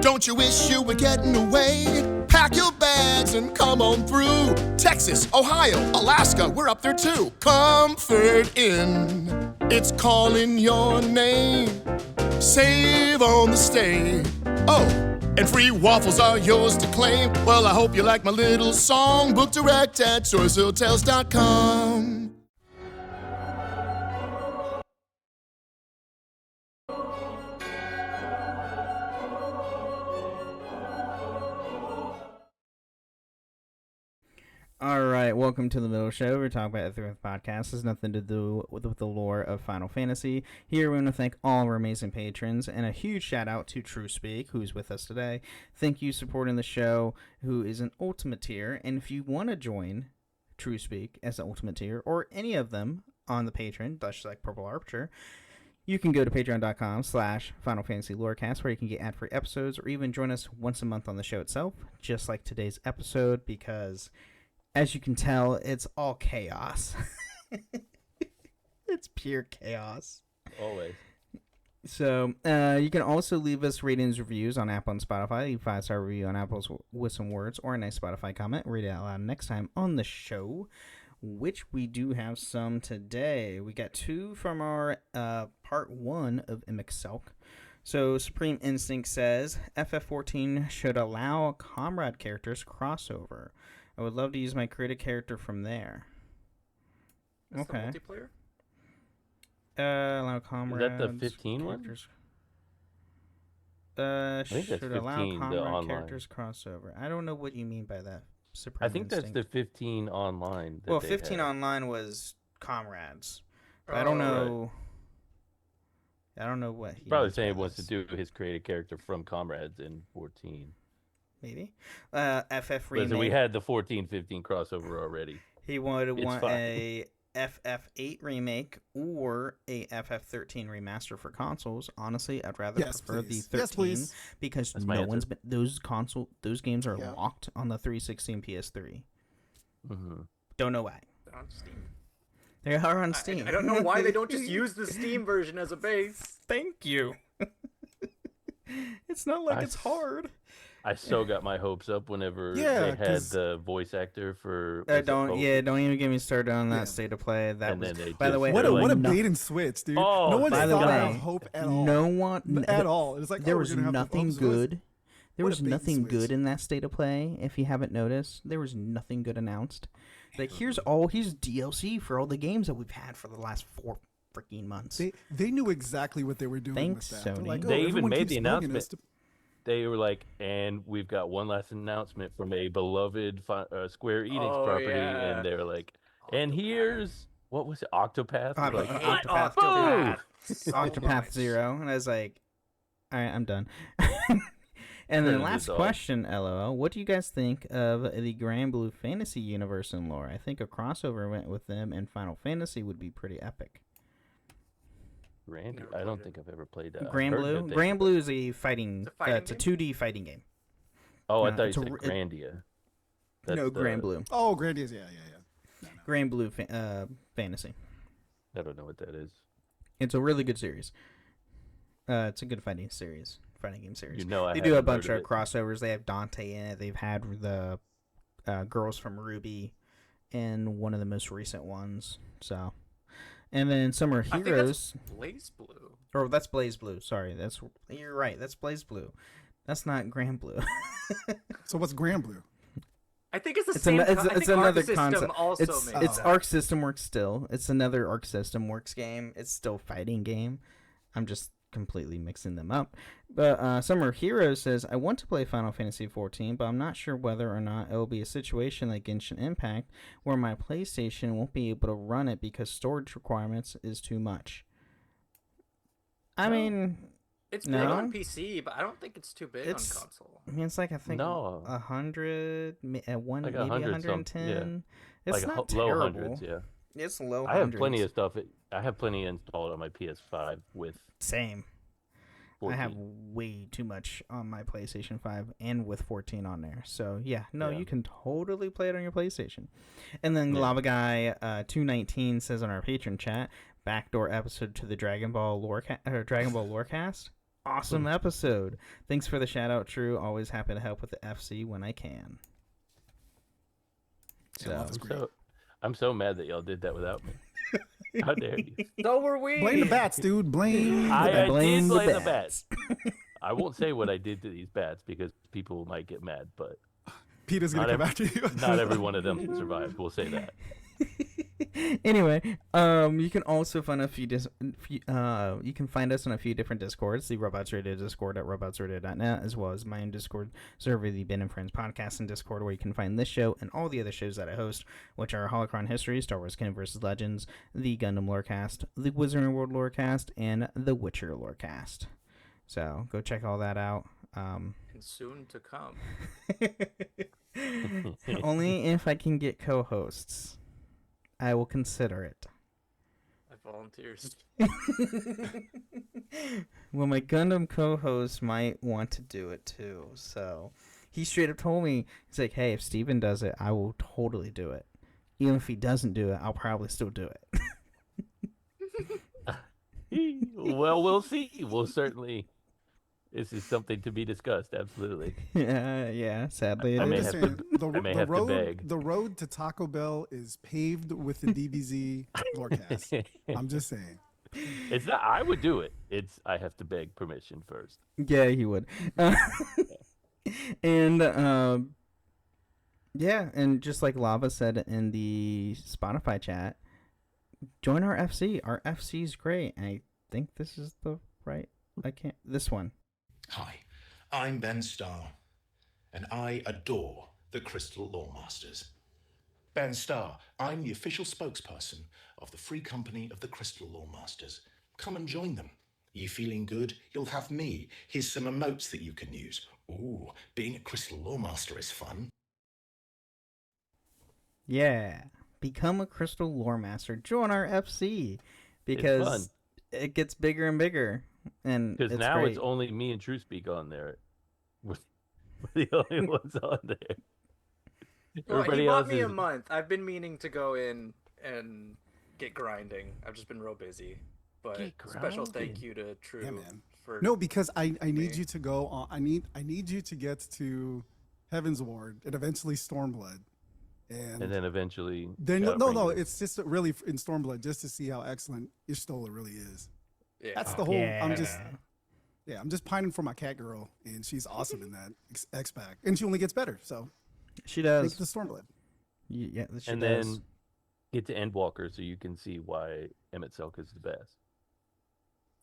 Don't you wish you were getting away? Pack your bags and come on through. Texas, Ohio, Alaska, we're up there too. Comfort Inn, it's calling your name. Save on the stay. Oh, and free waffles are yours to claim. Well, I hope you like my little song. Book direct at choicehotels.com. All right, welcome to the middle show. We're talking about the podcast. Has nothing to do with the lore of Final Fantasy. Here, we want to thank all of our amazing patrons, and a huge shout out to True Speak, who's with us today. Thank you supporting the show, who is an ultimate tier. And if you want to join True Speak as an ultimate tier, or any of them on the Patreon, just like Purple Archer, you can go to patreon.com/Final Fantasy Lorecast, where you can get ad-free episodes, or even join us once a month on the show itself, just like today's episode, because as you can tell, it's all chaos. It's pure chaos. Always. So, you can also leave us ratings, reviews on Apple and Spotify. Leave a 5-star review on Apple's with some words, or a nice Spotify comment. Read it out loud next time on the show, which we do have some today. We got 2 from our part 1 of Immic Selk. So, Supreme Instinct says, FF14 should allow comrade characters crossover. I would love to use my created character from there. That's Okay. the multiplayer? Allow comrades. Is that the 15 one? characters. think that's Should allow 15, the comrade online. characters crossover. I don't know what you mean by that. Supreme I think that's Instinct. the 15 online. That Well, they 15 had. online was comrades. But I don't Oh, right. know. I don't know what he Probably means saying by he wants to this. do his created character from Comrades in 14. maybe. FF remake. Listen, we had the 14-15 crossover already. He would It's want fine. a FF8 remake or a FF13 remaster for consoles. Honestly, I'd rather Yes, prefer please. the 13 Yes, please. because That's my no answer. one's been those games are locked on the 360 and PS3. Mm-hmm. Don't know why. They're on Steam. They are on Steam. I don't know why they don't just use the Steam version as a base. Thank you. It's not like it's hard. I so got my hopes up whenever Yeah, they had 'cause- the voice actor for. was it Don't Pope? even get me started on that Yeah. state of play. That And was, then they by the just- way, What they're a like, what a no- bait and switch, dude. Oh, no one by the thought way, of Hope at all. no one at all. It's like there oh, was we're gonna have nothing Hope's voice. good. There What a was bait and nothing switch. good in that state of play. If you haven't noticed, there was nothing good announced. Like here's DLC for all the games that we've had for the last 4 freaking months. They knew exactly what they were doing Thanks, with that. They're Sony. like, oh, They even everyone made keeps the bugging announcement. us to- They were like, and we've got one last announcement from a beloved Square Enix Oh, property, yeah. and they're like, and here's what was it, Octopath? Octopath. Like, Octopath. boom! Octopath Zero, and I was like, all right, I'm done. And then Turn last this off. question, LOL. What do you guys think of the Grand Blue Fantasy universe and lore? I think a crossover went with them and Final Fantasy would be pretty epic. Randy, Never I don't played think I've ever played that. Grand Blue. Grand Blue is a fighting. It's a 2D fighting game. Oh, I No, thought you it's a said r- Grandia. No, Grand Blue. Oh, Grandia's, yeah. Grand Blue Fantasy. I don't know what that is. It's a really good series. It's a good fighting game series. You know, I they do a haven't bunch heard of of it. crossovers. They have Dante in it. They've had the girls from Ruby in one of the most recent ones. So, and then some are I think heroes. that's Blaze Blue. Oh, that's Blaze Blue. Sorry, you're right. That's Blaze Blue. That's not Grand Blue. So what's Grand Blue? I think it's the It's, same. it's I think another Arc System concept. also It's makes it. Arc System Works still. It's another Arc System Works game. It's still fighting game. I'm just completely mixing them up. But Summer Hero says, I want to play Final Fantasy XIV, but I'm not sure whether or not it will be a situation like Genshin Impact where my PlayStation won't be able to run it because storage requirements is too much. I mean, It's big on PC, but I don't think it's too big on console. I mean, it's like I think No. 100, maybe 100 110. something, It's like not low terrible. hundreds, yeah. It's low. I have plenty hundreds. of stuff. I have plenty installed on my PS5 with. Same. 14. I have way too much on my PlayStation 5 and with 14 on there. So, yeah, you can totally play it on your PlayStation. And then Lava Guy 219 says on our Patreon chat, backdoor episode to the Dragon Ball Lorecast. Awesome episode. Thanks for the shout out, True. Always happy to help with the FC when I can. I'm so mad that y'all did that without me. How dare you? So were we. Blame the bats, dude. Blame I the bats. did blame the bats. bats. I won't say what I did to these bats because people might get mad, but Peter's going to come after you. not every one of them survived. We'll say that. Anyway, you can also find you can find us on a few different Discords. The Robots Radio Discord at robotsradio.net, as well as my own Discord server, the Ben and Friends Podcast and Discord, where you can find this show and all the other shows that I host, which are Holocron History, Star Wars Canon vs. Legends, the Gundam Lorecast, the Wizarding World Lorecast, and the Witcher Lorecast. So go check all that out. And soon to come. Only if I can get co-hosts. I will consider it. I volunteers. Well, my Gundam co-host might want to do it too. So he straight up told me, he's like, hey, if Steven does it, I will totally do it. Even if he doesn't do it, I'll probably still do it. Well, we'll see. We'll certainly. This is something to be discussed. Absolutely. Yeah. Sadly, I it may is. have to- I may have to beg. The road to Taco Bell is paved with the DBZ Lorecast. I'm just saying. It's not. I would do it. I have to beg permission first. Yeah, he would. And yeah, and just like Lava said in the Spotify chat, join our FC. Our FC's great. And I think this is the right. This one. Hi, I'm Ben Starr, and I adore the Crystal Lawmasters. Ben Starr, I'm the official spokesperson of the Free Company of the Crystal Lawmasters. Come and join them. You feeling good? You'll have me. Here's some emotes that you can use. Ooh, being a Crystal Loremaster is fun. Yeah. Become a Crystal Lore Master. Join our FC. Because it gets bigger and bigger. And Because now great. it's only me and TrueSpeak on there. We're the only ones on there. Well, Everybody he bought else me is... a month. I've been meaning to go in and get grinding. I've just been real busy. But special thank you to True. Yeah, man. For no, because I need you to go on. I need you to get to Heaven's Ward and eventually Stormblood, and then eventually. Then no, it's just really in Stormblood just to see how excellent Ishtola really is. Yeah. That's the whole. I'm just pining for my cat girl, and she's awesome in that X pack, and she only gets better. So she does. Take the Stormblood. Yeah, she and does. Then get to Endwalker so you can see why Emmett Selk is the best.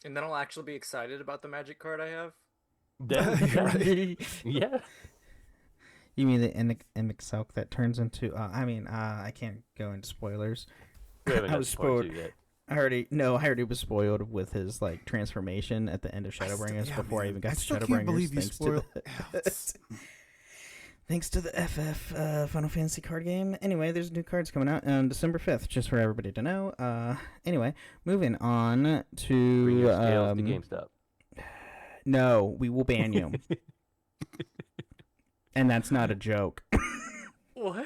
And then I'll actually be excited about the magic card I have. Yeah. You mean the Emmett Selk that turns into? I can't go into spoilers. I was spoiled. I already was spoiled with his like transformation at the end of Shadowbringers before I even got to Shadowbringers. Can't believe you spoiled. Thanks to the FF Final Fantasy card game. Anyway, there's new cards coming out on December 5th, just for everybody to know. Anyway, moving on to... Bring your scales to GameStop. No, we will ban you. And that's not a joke. What?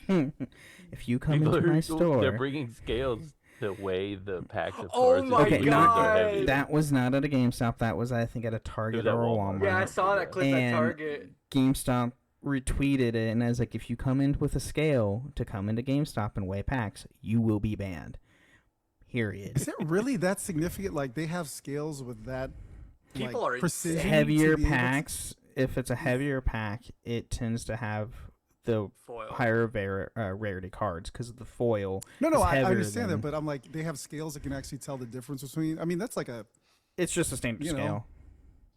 If you come into my store... They're bringing scales to weigh the packs of Oh cards. my God! That was not at a GameStop. That was, I think, at a Target or a Walmart. Yeah, I saw that clip at Target. GameStop retweeted it, and I was like, if you come in with a scale to come into GameStop and weigh packs, you will be banned. Period. Is it really that significant? Like, they have scales with that People are precision? Heavier packs, if it's a heavier pack, it tends to have the foil. Higher rarity cards because of the foil. No, I understand that, but I'm like, they have scales that can actually tell the difference between. I mean, that's like a. It's just a standard scale.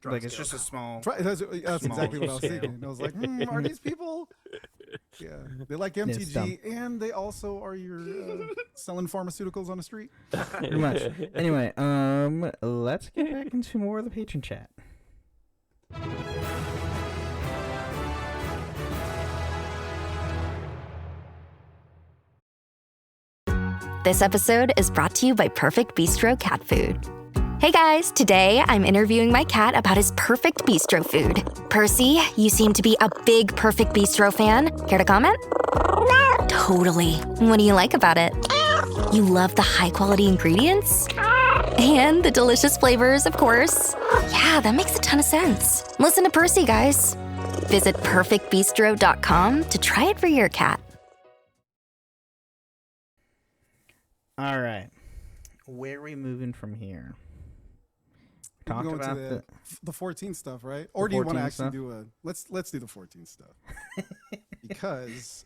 Like, it's scale. just a small. That's exactly what I was thinking. I was like, are these people? Yeah, they like MTG, and they also are your selling pharmaceuticals on the street. Pretty much. Anyway, let's get back into more of the patron chat. This episode is brought to you by Perfect Bistro Cat Food. Hey guys, today I'm interviewing my cat about his Perfect Bistro food. Percy, you seem to be a big Perfect Bistro fan. Care to comment? Totally. What do you like about it? You love the high-quality ingredients? And the delicious flavors, of course. Yeah, that makes a ton of sense. Listen to Percy, guys. Visit perfectbistro.com to try it for your cat. All right. Where are we moving from here? Talked about the 14 stuff, right? Or do you want to actually do a let's do the 14 stuff. Because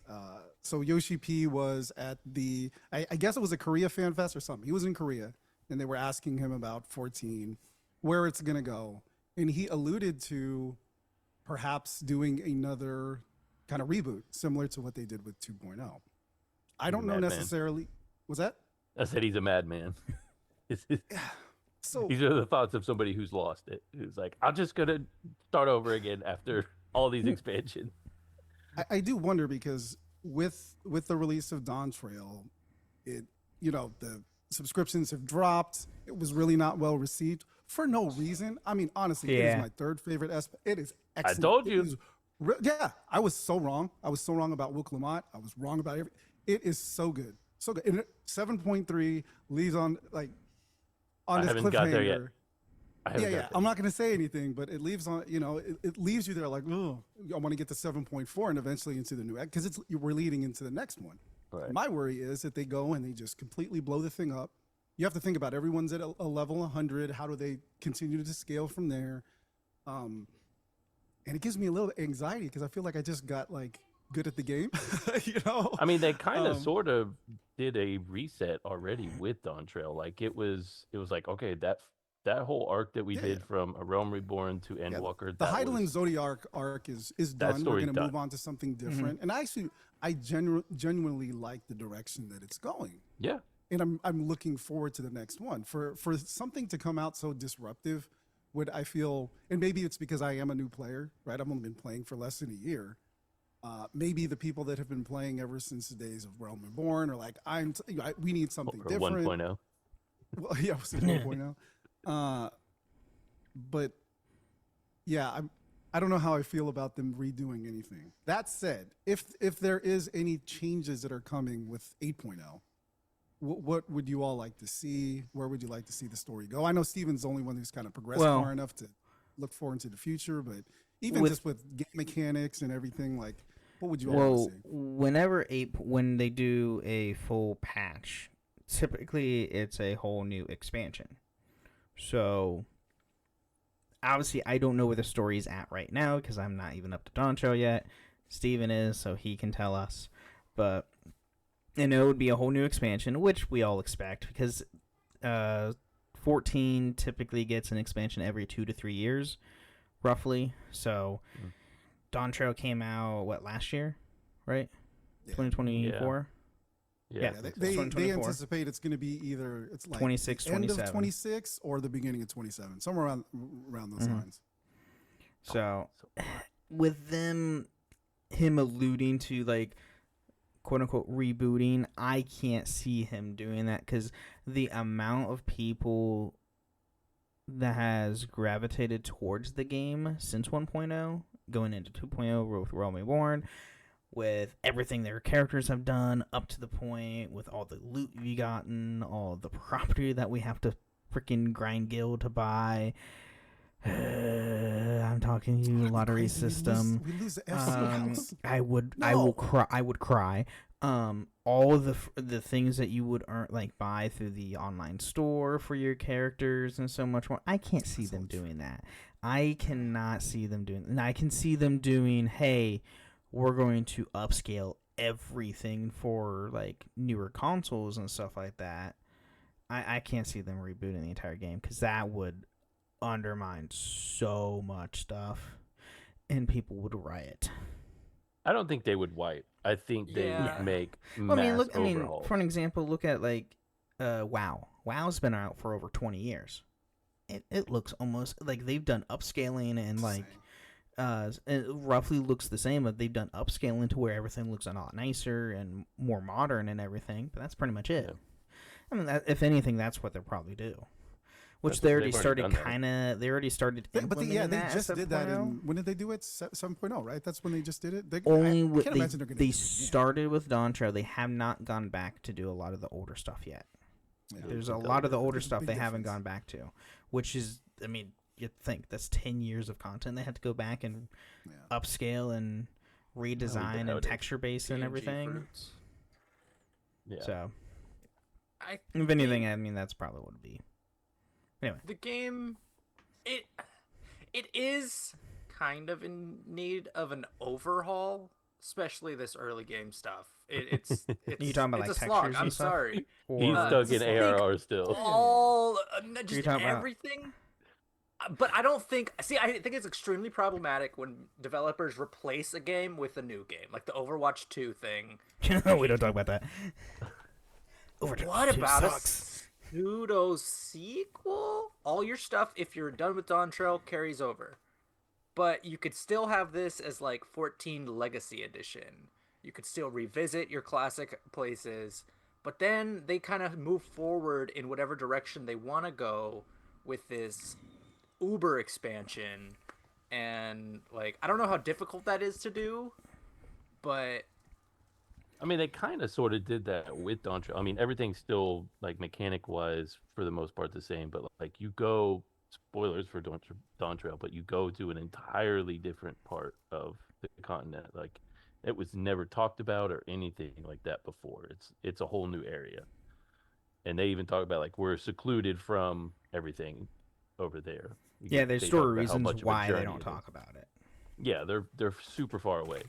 so Yoshi P was at the I guess it was a Korea Fan Fest or something. He was in Korea and they were asking him about 14, where it's gonna go. And he alluded to perhaps doing another kind of reboot, similar to what they did with 2.0. I don't know necessarily. Was that? I said he's a madman. So these are the thoughts of somebody who's lost it. Who's like, I'm just gonna start over again after all these expansions. I do wonder because with the release of Dawn Trail, the subscriptions have dropped. It was really not well received for no reason. I mean, honestly, it is my third favorite. It is excellent. I told you. I was so wrong. I was so wrong about Will Clement. I was wrong about everything. It is so good. So good. And 7.3 leaves on this cliffhanger. Got there yet. I'm not going to say anything, but it leaves on, it leaves you there like, oh, I want to get to 7.4 and eventually into the new act because we're leading into the next one. Right. My worry is that they go and they just completely blow the thing up. You have to think about everyone's at a level 100. How do they continue to scale from there? And it gives me a little anxiety because I feel like I just got good at the game, I mean, they kind of sort of did a reset already with Dawn Trail. Like it was like, okay, that whole arc that we did from A Realm Reborn to Endwalker. The Heidelin Zodiac arc is done. We're going to move on to something different. And I genuinely like the direction that it's going. Yeah. And I'm looking forward to the next one. For something to come out so disruptive would I feel, and maybe it's because I am a new player, right? I've only been playing for less than a year. Maybe the people that have been playing ever since the days of Realm Reborn are like, we need something Or different. 1.0. Well, yeah, I was thinking 1.0. But yeah, I don't know how I feel about them redoing anything. That said, if there is any changes that are coming with 8.0, what would you all like to see? Where would you like to see the story go? I know Steven's the only one who's kind of progressed far enough to look forward to the future, but even just with game mechanics and everything, like, what would you all like to see? When they do a full patch, typically it's a whole new expansion. So obviously I don't know where the story's at right now because I'm not even up to Doncho yet. Steven is, so he can tell us. But it would be a whole new expansion, which we all expect because 14 typically gets an expansion every 2 to 3 years, roughly. So Doncho came out, last year, right? Yeah. 2024? Yeah, they anticipate it's going to be either it's like 26, end 27. of 26 or the beginning of 27, somewhere around those lines. So with him alluding to like quote unquote rebooting, I can't see him doing that because the amount of people that has gravitated towards the game since 1.0 going into 2.0 with Realm Reborn, with everything their characters have done up to the point, with all the loot we've gotten, all the property that we have to freaking grind guild to buy. I'm talking to you, lottery system. We lose the FC house. I would cry. All the things that you would earn, like buy through the online store for your characters and so much more. I can't see them doing that. I cannot see them doing. And I can see them doing, hey, we're going to upscale everything for like newer consoles and stuff like that. I can't see them rebooting the entire game because that would undermine so much stuff and people would riot. I don't think they would wipe. I think they would make mass overhauls. For an example, look at like WoW. WoW's been out for over 20 years. It looks almost like they've done upscaling and like it roughly looks the same, but they've done upscaling to where everything looks a lot nicer and more modern and everything, but that's pretty much it. Yeah. I mean, if anything, that's what they'll probably do. Which they already started implementing they just did that when did they do it? 7.0, right? That's when they just did it? They started with Doncho. They have not gone back to do a lot of the older stuff yet. Yeah. There's a lot of the older stuff they haven't gone back to, which is, I mean, you'd think that's 10 years of content. They had to go back and upscale and redesign and texture base and everything. Fruits. Yeah. So, if anything, I mean, that's probably what it'd be. Anyway. The game, it is kind of in need of an overhaul, especially this early game stuff. It's you talking about like textures? I'm sorry. He's stuck in ARR still. Just everything. But I don't think. See, I think it's extremely problematic when developers replace a game with a new game, like the Overwatch 2 thing. We don't talk about that. What about a pseudo sequel? All your stuff, if you're done with Dawn Trail, carries over, but you could still have this as like 14 Legacy Edition. You could still revisit your classic places, but then they kind of move forward in whatever direction they want to go with this Uber expansion. And like, I don't know how difficult that is to do, but I mean, they kind of sort of did that with Dawn Trail. I mean, everything's still, like, mechanic-wise, for the most part, the same. But, like, you go, spoilers for Dawn Trail, but you go to an entirely different part of the continent. Like, it was never talked about or anything like that before. It's a whole new area. And they even talk about, like, we're secluded from everything over there. There's story reasons why they don't talk about it. Yeah, they're super far away.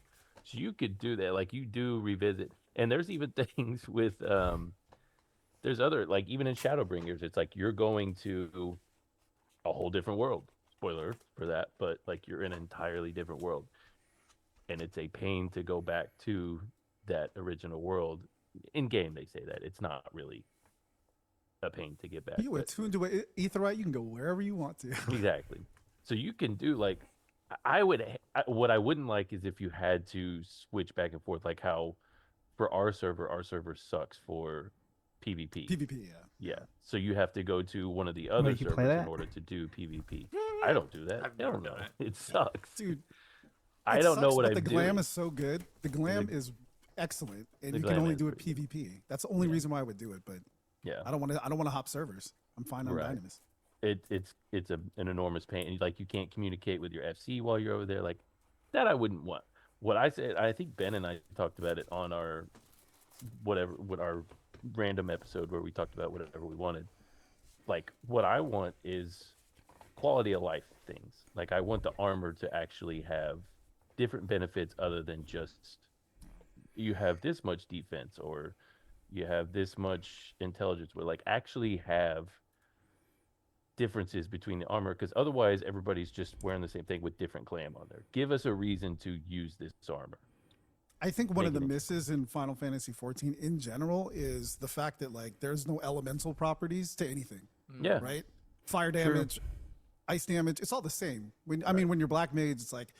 So you could do that, like you do revisit, and there's even things with, there's other, like even in Shadowbringers, it's like you're going to a whole different world. Spoiler for that, but like you're in an entirely different world, and it's a pain to go back to that original world. In game, they say that it's not really a pain to get back. You attuned to an Aetherite, you can go wherever you want to. Exactly. So you can do like, what I wouldn't like is if you had to switch back and forth, like how for our server sucks for PvP. PvP, Yeah. So you have to go to one of the other servers in order to do PvP. I don't do that. I've Hell never no. done It sucks. Dude, I don't know what but I'm the doing. glam is so good. The glam is excellent, and The you can glam only is do it pretty PvP. That's the only reason why I would do it. But Yeah. I don't want to hop servers. I'm fine on Right. Dynamis. It's an enormous pain. And like you can't communicate with your FC while you're over there. Like that I wouldn't want. What I said, I think Ben and I talked about it on our our random episode where we talked about whatever we wanted. Like what I want is quality of life things. Like I want the armor to actually have different benefits other than just you have this much defense or you have this much intelligence, but like actually have differences between the armor, because otherwise everybody's just wearing the same thing with different glam on there. Give us a reason to use this armor. I think one of the misses in Final Fantasy XIV in general is the fact that like there's no elemental properties to anything. Yeah. Right? Fire damage, ice damage, it's all the same. I mean, when you're Black Mage, it's like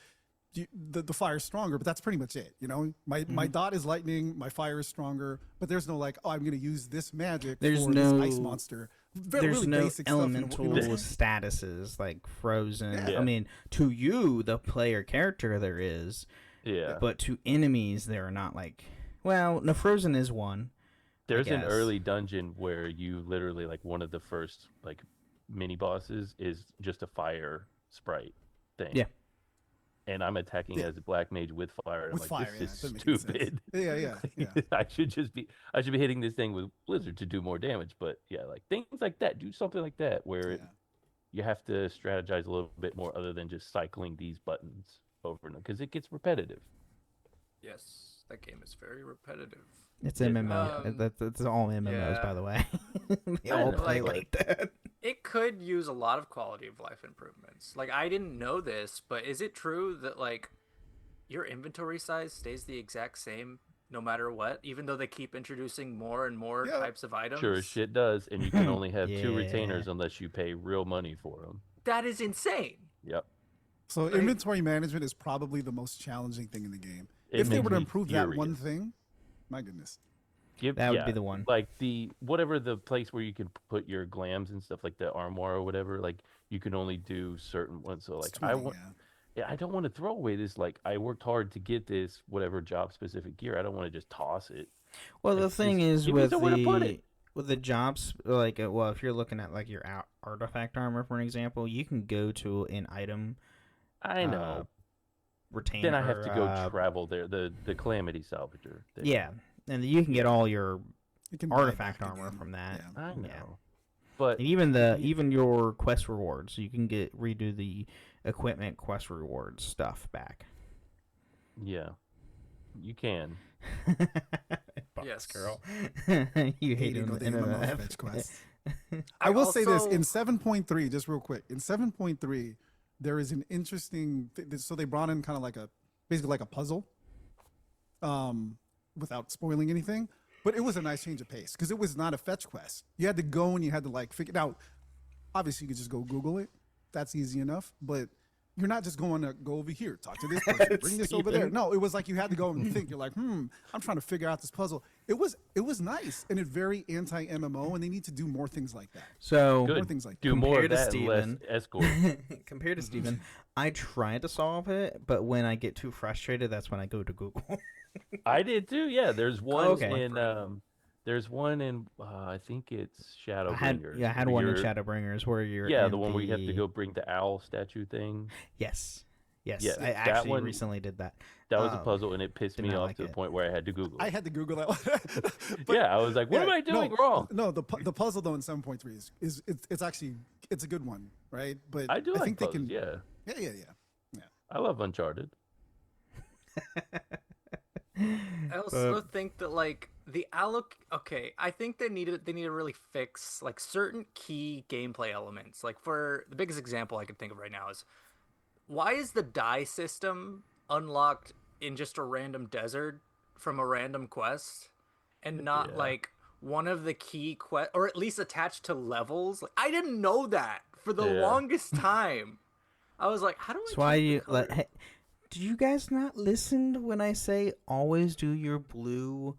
the fire's stronger, but that's pretty much it. You know, my dot is lightning, my fire is stronger, but there's no like, oh, I'm going to use this magic for this ice monster. There's really no basic elemental stuff, statuses like frozen. Yeah. I mean, to you, the player character, there is. Yeah. But to enemies, they're not like. Well, no, frozen is one. There's an early dungeon where you literally like one of the first like mini bosses is just a fire sprite thing. Yeah. And I'm attacking as a Black Mage with fire. And With I'm like, fire, this yeah, is that makes stupid. Yeah. I should be hitting this thing with Blizzard to do more damage. But yeah, like things like that. Do something like that where you have to strategize a little bit more other than just cycling these buttons over and over because it gets repetitive. Yes, that game is very repetitive. It's MMO. That's all MMOs, by the way. They all play like that. It could use a lot of quality of life improvements. Like I didn't know this, but is it true that like your inventory size stays the exact same no matter what, even though they keep introducing more and more types of items? Sure as shit does, and you can only have 2 retainers unless you pay real money for them. That is insane. Yep. So inventory management is probably the most challenging thing in the game. If they were to improve that one thing, my goodness. That would be the one. Like the place where you can put your glams and stuff like the armoire or whatever, like you can only do certain ones. So like 20, I don't want to throw away this. Like I worked hard to get this whatever job specific gear. I don't want to just toss it. Well, the thing is with the jobs, like if you're looking at like your artifact armor, for an example, you can go to an item. I know. Retainer. Then I have to go travel there. The Calamity Salvager. Yeah, and you can get all your artifact armor from that. Yeah. I know. Yeah. But and even your quest rewards, you can redo the equipment quest rewards stuff back. Yeah, you can. Yes, girl. You hate the MMO fetch quest. I will say this in 7.3, just real quick. In 7.3, there is an interesting. So they brought in kind of like basically like a puzzle, without spoiling anything. But it was a nice change of pace because it was not a fetch quest. You had to go and you had to like figure it out. Obviously, you could just go Google it. That's easy enough. But you're not just going to go over here, talk to this person, bring this over there. No, it was like you had to go and think. You're like, I'm trying to figure out this puzzle. It was nice and it's very anti-MMO, and they need to do more things like that. So more things like do more of that and less escort. Compared to Steven, I try to solve it, but when I get too frustrated, that's when I go to Google. I did too. Yeah, there's one in. There's one in. I think it's Shadowbringers. I had one in Shadowbringers where you're. Yeah, the one where you have to go bring the owl statue thing. Yes. Yeah, I actually recently did that. That was a puzzle, and it pissed me off to the point where I had to Google it. I had to Google that one. Yeah, I was like, what am I doing wrong? No, the puzzle though in 7.3 is it's actually it's a good one, right? But I do think puzzles, they can. Yeah. I love Uncharted. I also think that like the I think they need to really fix like certain key gameplay elements. Like for the biggest example I can think of right now is why is the die system unlocked in just a random desert from a random quest and not like one of the key or at least attached to levels. Like, I didn't know that for the longest time. I was like, how do I? That's why you like. Hey, do you guys not listen when I say always do your blue?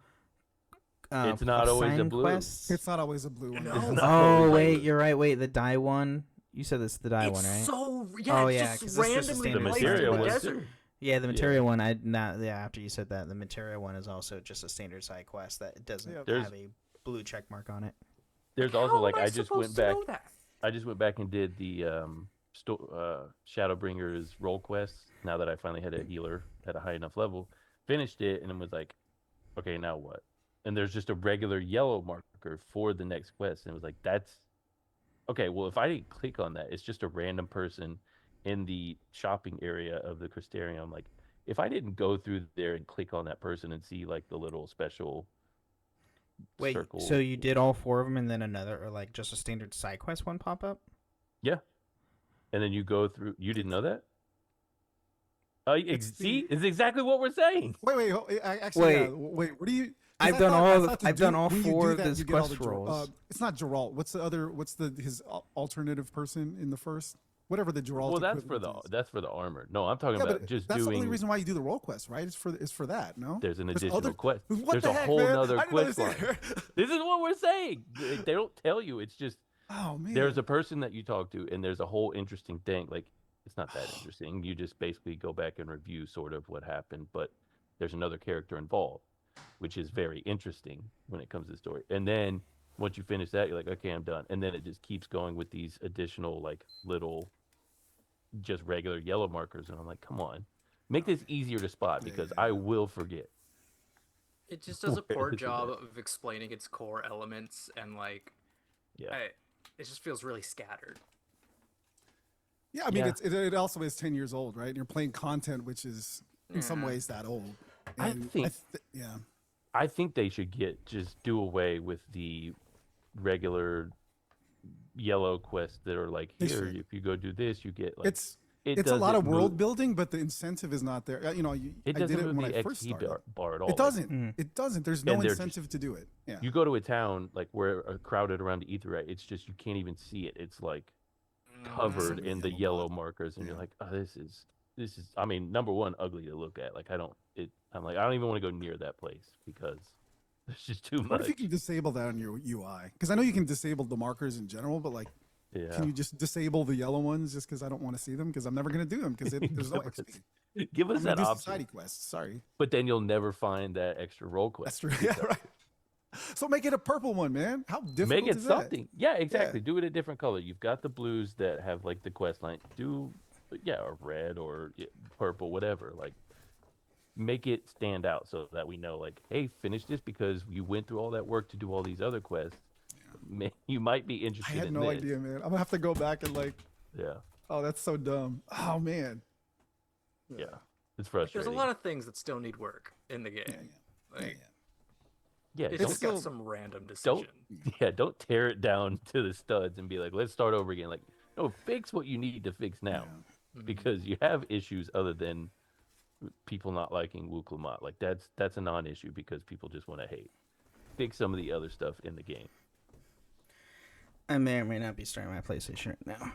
It's not always a blue. Quests? It's not always a blue one. No. Oh wait, you're right. Wait, the dye one. You said this is the dye one, right? So it's just just randomly the placed materia in the one desert. Yeah, the materia one. After you said that, the materia one is also just a standard side quest that doesn't have a blue check mark on it. There's also like I just went back and did the Shadowbringer's role quests. Now that I finally had a healer at a high enough level, finished it and it was like, okay, now what? And there's just a regular yellow marker for the next quest, and it was like, that's okay. Well, if I didn't click on that, it's just a random person in the shopping area of the Crystarium. Like, if I didn't go through there and click on that person and see like the little special circle. So you did all 4 of them, and then another, or like just a standard side quest one pop up? Yeah, and then you go through. You didn't know that? See, it's exactly what we're saying. Wait. What do you? I've done all 4 of these quest roles. It's not Geralt. What's his alternative person in the first? Whatever the Geralt. Well, that's for the armor. No, I'm talking about just that's doing. That's the only reason why you do the role quest, right? It's for that. No. There's an additional quest. There's a whole nother quest line. This is what we're saying. They don't tell you. It's just. Oh man. There's a person that you talk to, and there's a whole interesting thing. Like, it's not that interesting. You just basically go back and review sort of what happened, but there's another character involved, which is very interesting when it comes to the story. And then once you finish that, you're like, okay, I'm done. And then it just keeps going with these additional like little, just regular yellow markers. And I'm like, come on, make this easier to spot because I will forget. It just does a poor job of explaining its core elements, and like, it just feels really scattered. Yeah, I mean, it also is 10 years old, right? And you're playing content which is in some ways that old. And I think they should just do away with the regular yellow quests that are like, here, if you go do this, you get like. It's a lot of world building, but the incentive is not there. You know, I did it when I first started. Bar at all. It doesn't. It doesn't. There's no incentive to do it. Yeah. You go to a town like where crowded around the Aetheryte, it's just you can't even see it. It's like covered in the yellow markers, and you're like, oh, this is. I mean, number one, ugly to look at. Like, I'm like, I don't even want to go near that place because there's just too much. What if you can disable that on your UI? Because I know you can disable the markers in general, but like. Yeah. Can you just disable the yellow ones just because I don't want to see them? Because I'm never going to do them because there's no XP. Give us that option. Society quests. Sorry. But then you'll never find that extra role quest. That's true. Yeah, right. So make it a purple one, man. How difficult Make it is something. That? Yeah, exactly. Yeah. Do it a different color. You've got the blues that have like the quest line. Do, or red or purple, whatever. Like, make it stand out so that we know, like, hey, finish this because you went through all that work to do all these other quests. You might be interested in this. I had no idea, man. I'm gonna have to go back and like. Yeah. Oh, that's so dumb. Oh man. Yeah, it's frustrating. There's a lot of things that still need work in the game. It's just got some random decision. Don't tear it down to the studs and be like, let's start over again. Like, no, fix what you need to fix now, because you have issues other than people not liking Wuklamot. Like that's a non-issue because people just want to hate. Fix some of the other stuff in the game. I may or may not be starting my PlayStation right now.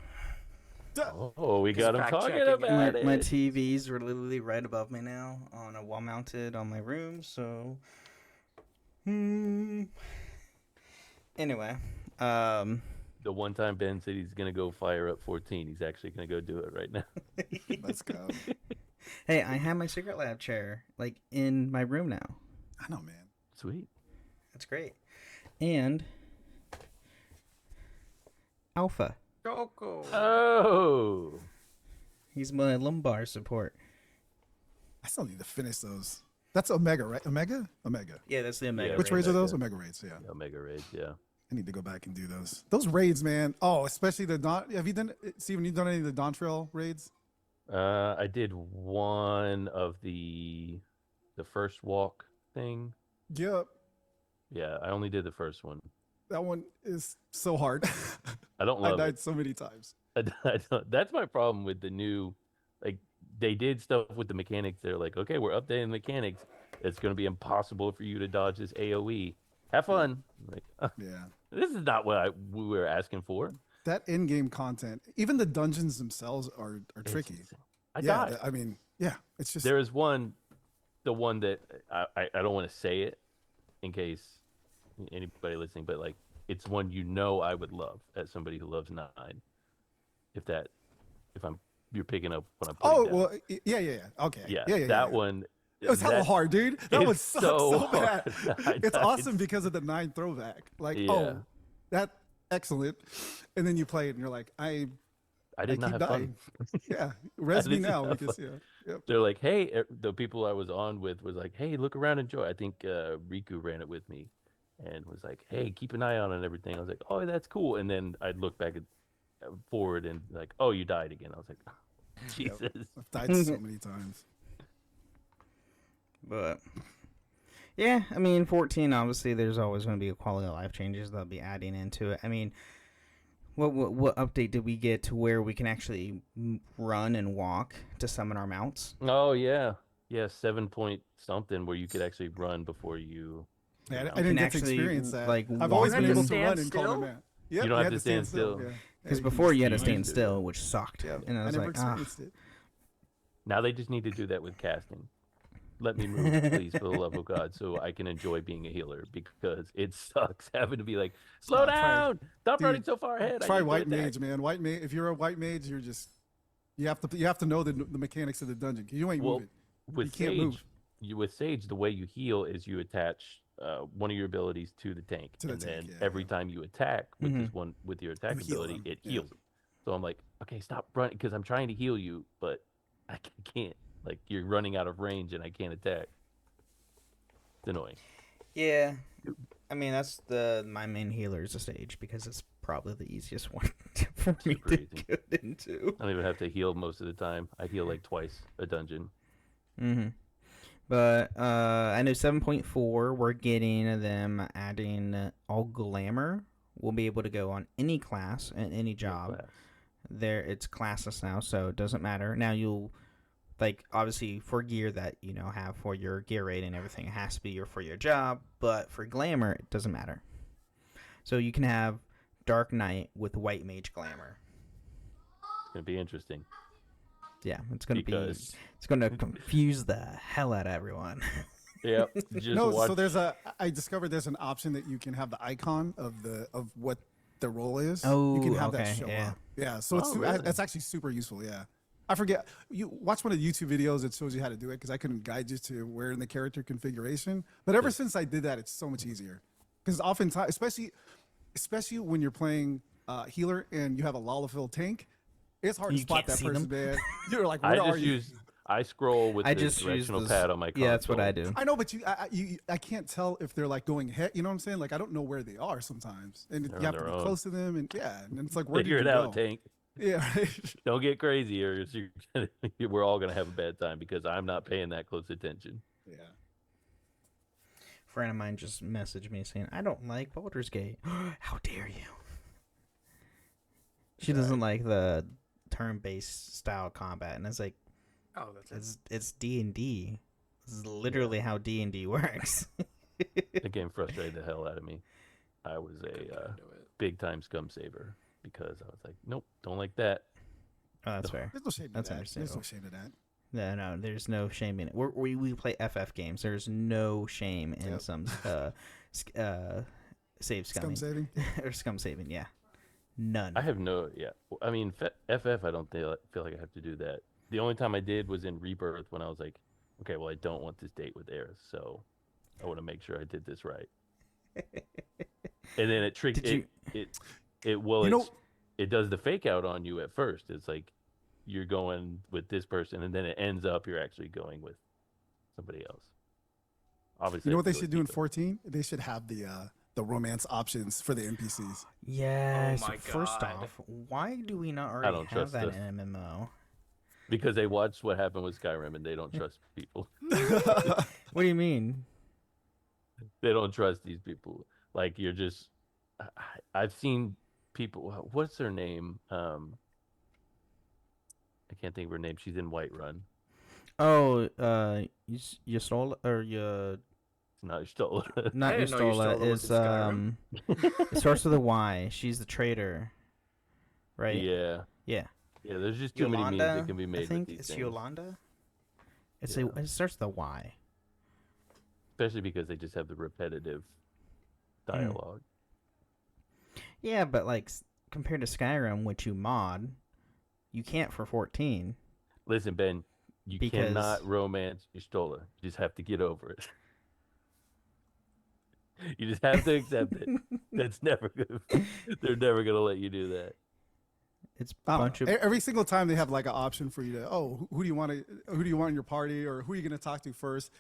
Oh, we got him talking about it. My TVs are literally right above me now on a wall mounted on my room. So, anyway, the one time Ben said he's gonna go fire up 14, he's actually gonna go do it right now. Let's go. Hey, I have my Secret Lab chair like in my room now. I know, man. Sweet. That's great. And Alpha. Choco. Oh. He's my lumbar support. I still need to finish those. That's Omega, right? Omega? Yeah, that's the Omega. Which raids are those? Omega raids, yeah. Omega raids, yeah. I need to go back and do those. Those raids, man. Oh, especially the Dawn. Have you done, Steven, you done any of the Dawn Trail raids? I did one of the first walk thing. Yep. Yeah, I only did the first one. That one is so hard. I don't love it. I died so many times. That's my problem with the new, like, they did stuff with the mechanics. They're like, okay, we're updating the mechanics. It's going to be impossible for you to dodge this AoE. Have fun. Like, Yeah. This is not what we were asking for. That in-game content, even the dungeons themselves are tricky. I yeah, died. I mean, yeah, it's just There is one, the one that I don't want to say it in case anybody listening, but like it's one I would love as somebody who loves 9. You're picking up what I'm putting down. well, yeah. Okay. Yeah. That one. It was hella hard, dude. That was so bad. Hard. It's awesome because of the 9 throwback. Like, that excellent. And then you play it and you're like, I did not have dying. fun. Yeah, res me now because Yep. They're like, hey, the people I was on with was like, hey, look around, enjoy. I think Riku ran it with me, and was like, hey, keep an eye on it and everything. I was like, oh, that's cool. And then I'd look back forward and like, oh, you died again. I was like, oh, Jesus, I've died so many times. But yeah, I mean, 14. Obviously, there's always going to be a quality of life changes they'll be adding into it. I mean, what update did we get to where we can actually run and walk to summon our mounts? Oh yeah, 7 point something where you could actually run before you. Yeah, I didn't get to experience that. Like, I've always been able to run and call them out. Yep, you don't have to stand still. Because before you had to stand still, which sucked. Yeah, and I was never like, experienced it. Now they just need to do that with casting. Let me move, please, for the love of God, so I can enjoy being a healer, because it sucks having to be like, slow down, stop running so far ahead. Try white mage, man. White mage. If you're a white mage, you're just you have to know the mechanics of the dungeon. You ain't moving. You can't move. With Sage, the way you heal is you attach one of your abilities to the tank, then every time you attack with this one with your attack ability, it heals. So I'm like, okay, stop running, because I'm trying to heal you, but I can't. Like, you're running out of range and I can't attack. It's annoying. Yeah, I mean, that's my main healer is a Sage, because it's probably the easiest one for me to get into. I don't even have to heal most of the time. I heal like twice a dungeon. But I know 7.4, we're getting them adding all glamour. We'll be able to go on any class and any job. There, it's classless now, so it doesn't matter. Now you'll, like, obviously for gear that have for your gear rate and everything, it has to be for your job. But for glamour, it doesn't matter. So you can have Dark Knight with White Mage glamour. It's gonna be interesting. Yeah, it's gonna confuse the hell out of everyone. Yep. So I discovered there's an option that you can have the icon of what the role is. Oh, you can have okay, that show yeah. up. Yeah, so it's actually super useful. Yeah, I forget. You watch one of the YouTube videos that shows you how to do it, because I couldn't guide you to where in the character configuration. But ever since I did that, it's so much easier. Because oftentimes, especially when you're playing healer and you have a Lalafil tank, it's hard to spot that person, man. You're like, where are you? I scroll with the directional pad on my console. Yeah, that's what I do. I know, but I can't tell if they're like going ahead. You know what I'm saying? Like, I don't know where they are sometimes, and you have to be close to them. And and it's like, where figure do you it out, go? tank. Yeah, right. Don't get crazy, or we're all gonna have a bad time, because I'm not paying that close attention. Yeah. A friend of mine just messaged me saying, I don't like Baldur's Gate. How dare you? She doesn't like the turn-based style combat, and it's like, oh, it's D&D. This is literally how D&D works. The game frustrated the hell out of me. I was a big-time scum saver, because I was like, nope, don't like that. Oh, that's fair. There's no shame in That's that. understandable. There's no shame in that. No, there's no shame in it. We play FF games. There's no shame in some save scumming. Scum saving? Or scum saving, yeah. None. I have no, I mean, FF, I don't feel like I have to do that. The only time I did was in Rebirth, when I was like, okay, well, I don't want this date with Eris, so I want to make sure I did this right. And then it tricked it does the fake out on you at first. It's like you're going with this person, and then it ends up you're actually going with somebody else. Obviously, you know what they should do in 14? They should have the romance options for the NPCs. Yes. Oh my First God. off, why do we not already have that in MMO? Because they watched what happened with Skyrim, and they don't trust people. What do you mean? They don't trust these people. Like, you're just... I've seen people... What's her name? I can't think of her name. She's in Whiterun. Oh, Ysola, or It's not Y'shtola. Not Y'shtola. Is it starts with a Y. She's the traitor, right? Yeah. Yeah. Yeah. There's just too many memes that can be made. I think with these it's things. Yolanda. It starts with a Y. Especially because they just have the repetitive dialogue. Yeah, but like compared to Skyrim, which you mod, you can't for 14. Listen, Ben, you cannot romance Y'shtola. You just have to get over it. You just have to accept it. That's never gonna. They're never gonna let you do that. It's a bunch of every single time they have like an option for you to who do you want in your party, or who are you gonna talk to first?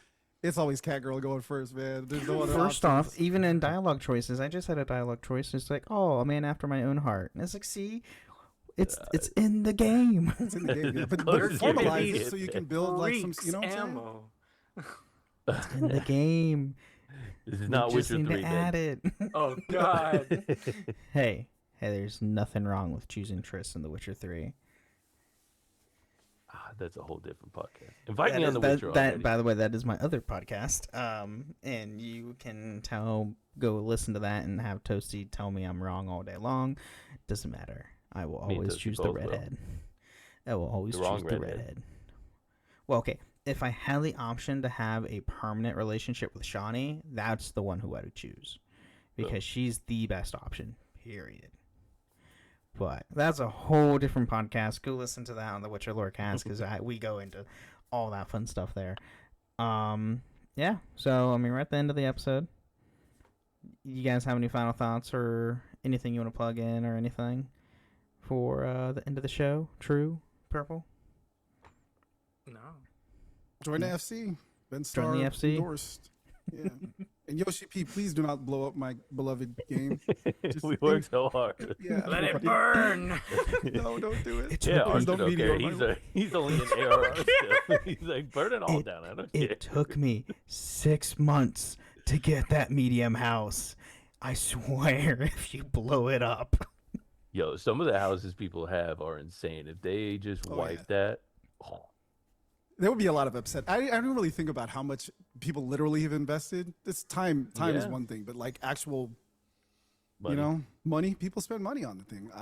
It's always Catgirl going first, man. There's no other First options. off, even in dialogue choices, I just had a dialogue choice. It's like, oh, a man after my own heart. And it's like, see, it's in the game. It's in the game, yeah. But formalize it so you can build like some, you know what I'm ammo. It's in the game. This is not Witcher 3, Ben. Add it. Oh God. Hey, there's nothing wrong with choosing Triss in The Witcher 3. That's a whole different podcast. Invite me on The Witcher already. By the way, that is my other podcast. And you can go listen to that and have Toasty tell me I'm wrong all day long. Doesn't matter. I will always choose the redhead. I will always choose the redhead. Well, okay. If I had the option to have a permanent relationship with Shani, that's the one who I would choose. Because she's the best option, period. But that's a whole different podcast. Go listen to that on the Witcher Lorecast because we go into all that fun stuff there. Yeah. So, I mean, we're at the end of the episode. You guys have any final thoughts or anything you want to plug in or anything for the end of the show? True, Purple? No. Join the FC. Ben Starr Join the FC. Endorsed. Yeah. And Yoshi P, please do not blow up my beloved game. We worked so hard. Yeah, let it burn. No, don't do it. Yeah, Archie don't care. He's only an ARR still. He's like, burn it all down. I don't care. It took me 6 months to get that medium house. I swear, if you blow it up. Yo, some of the houses people have are insane. If they just wipe that. There would be a lot of upset. I don't really think about how much people literally have invested. This time is one thing, but like actual, money. People spend money on the thing.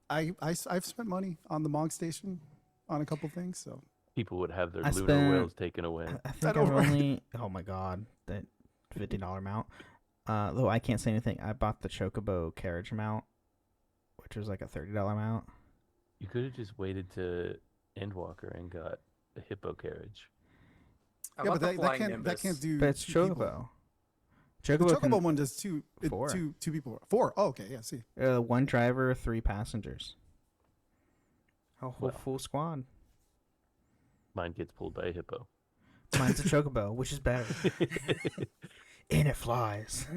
I've spent money on the Mog Station on a couple things. So people would have their lunar whales taken away. I think I've only. Oh my god, that $50 mount. Though I can't say anything. I bought the Chocobo carriage mount, which was like a $30 mount. You could have just waited to Endwalker and got a hippo carriage. Yeah, but that can't do. But it's Chocobo. The Chocobo one does two people. 4. Oh, okay, yeah. See, 1 driver, 3 passengers. A whole full squad. Mine gets pulled by a hippo. Mine's a Chocobo, which is better. And it flies.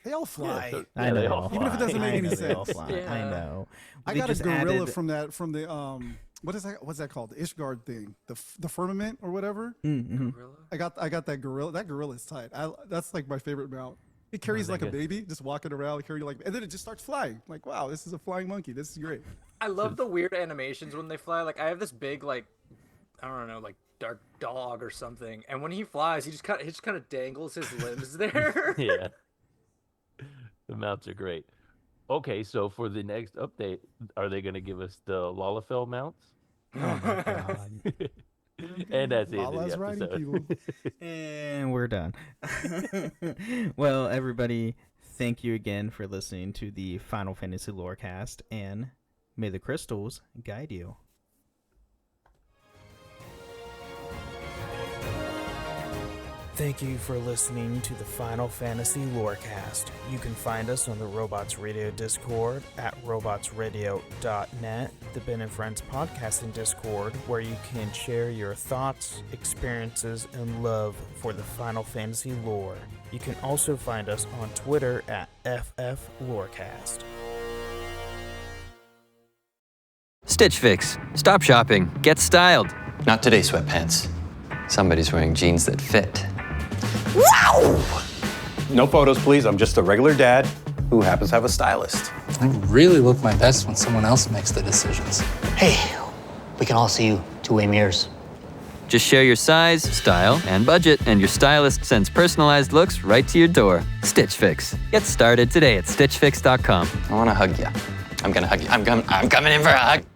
They all fly. Yeah, I know. They all fly. Even if it doesn't make any sense. They all fly. Yeah. I know. I got a gorilla from the what is that? What's that called? The Ishgard thing, the firmament or whatever. Mm-hmm. I got that gorilla. That gorilla is tight. That's like my favorite mount. It carries like a baby, just walking around, and then it just starts flying. Like, wow, this is a flying monkey. This is great. I love the weird animations when they fly. Like, I have this big, like, I don't know, like dark dog or something, and when he flies, he just kind of dangles his limbs there. Yeah. The mounts are great. Okay, so for the next update, are they going to give us the Lalafell mounts? Oh my god. And that's the end of Lala's the episode. And we're done. Well, everybody, thank you again for listening to the Final Fantasy Lorecast, and may the crystals guide you. Thank you for listening to the Final Fantasy Lorecast. You can find us on the Robots Radio Discord at robotsradio.net, the Ben and Friends podcasting Discord, where you can share your thoughts, experiences, and love for the Final Fantasy lore. You can also find us on Twitter at FFLorecast. Stitch Fix. Stop shopping. Get styled. Not today, sweatpants. Somebody's wearing jeans that fit. Wow! No photos, please. I'm just a regular dad who happens to have a stylist. I really look my best when someone else makes the decisions. Hey, we can all see you two-way mirrors. Just share your size, style, and budget, and your stylist sends personalized looks right to your door. Stitch Fix. Get started today at StitchFix.com. I want to hug you. I'm going to hug you. I'm coming in for a hug.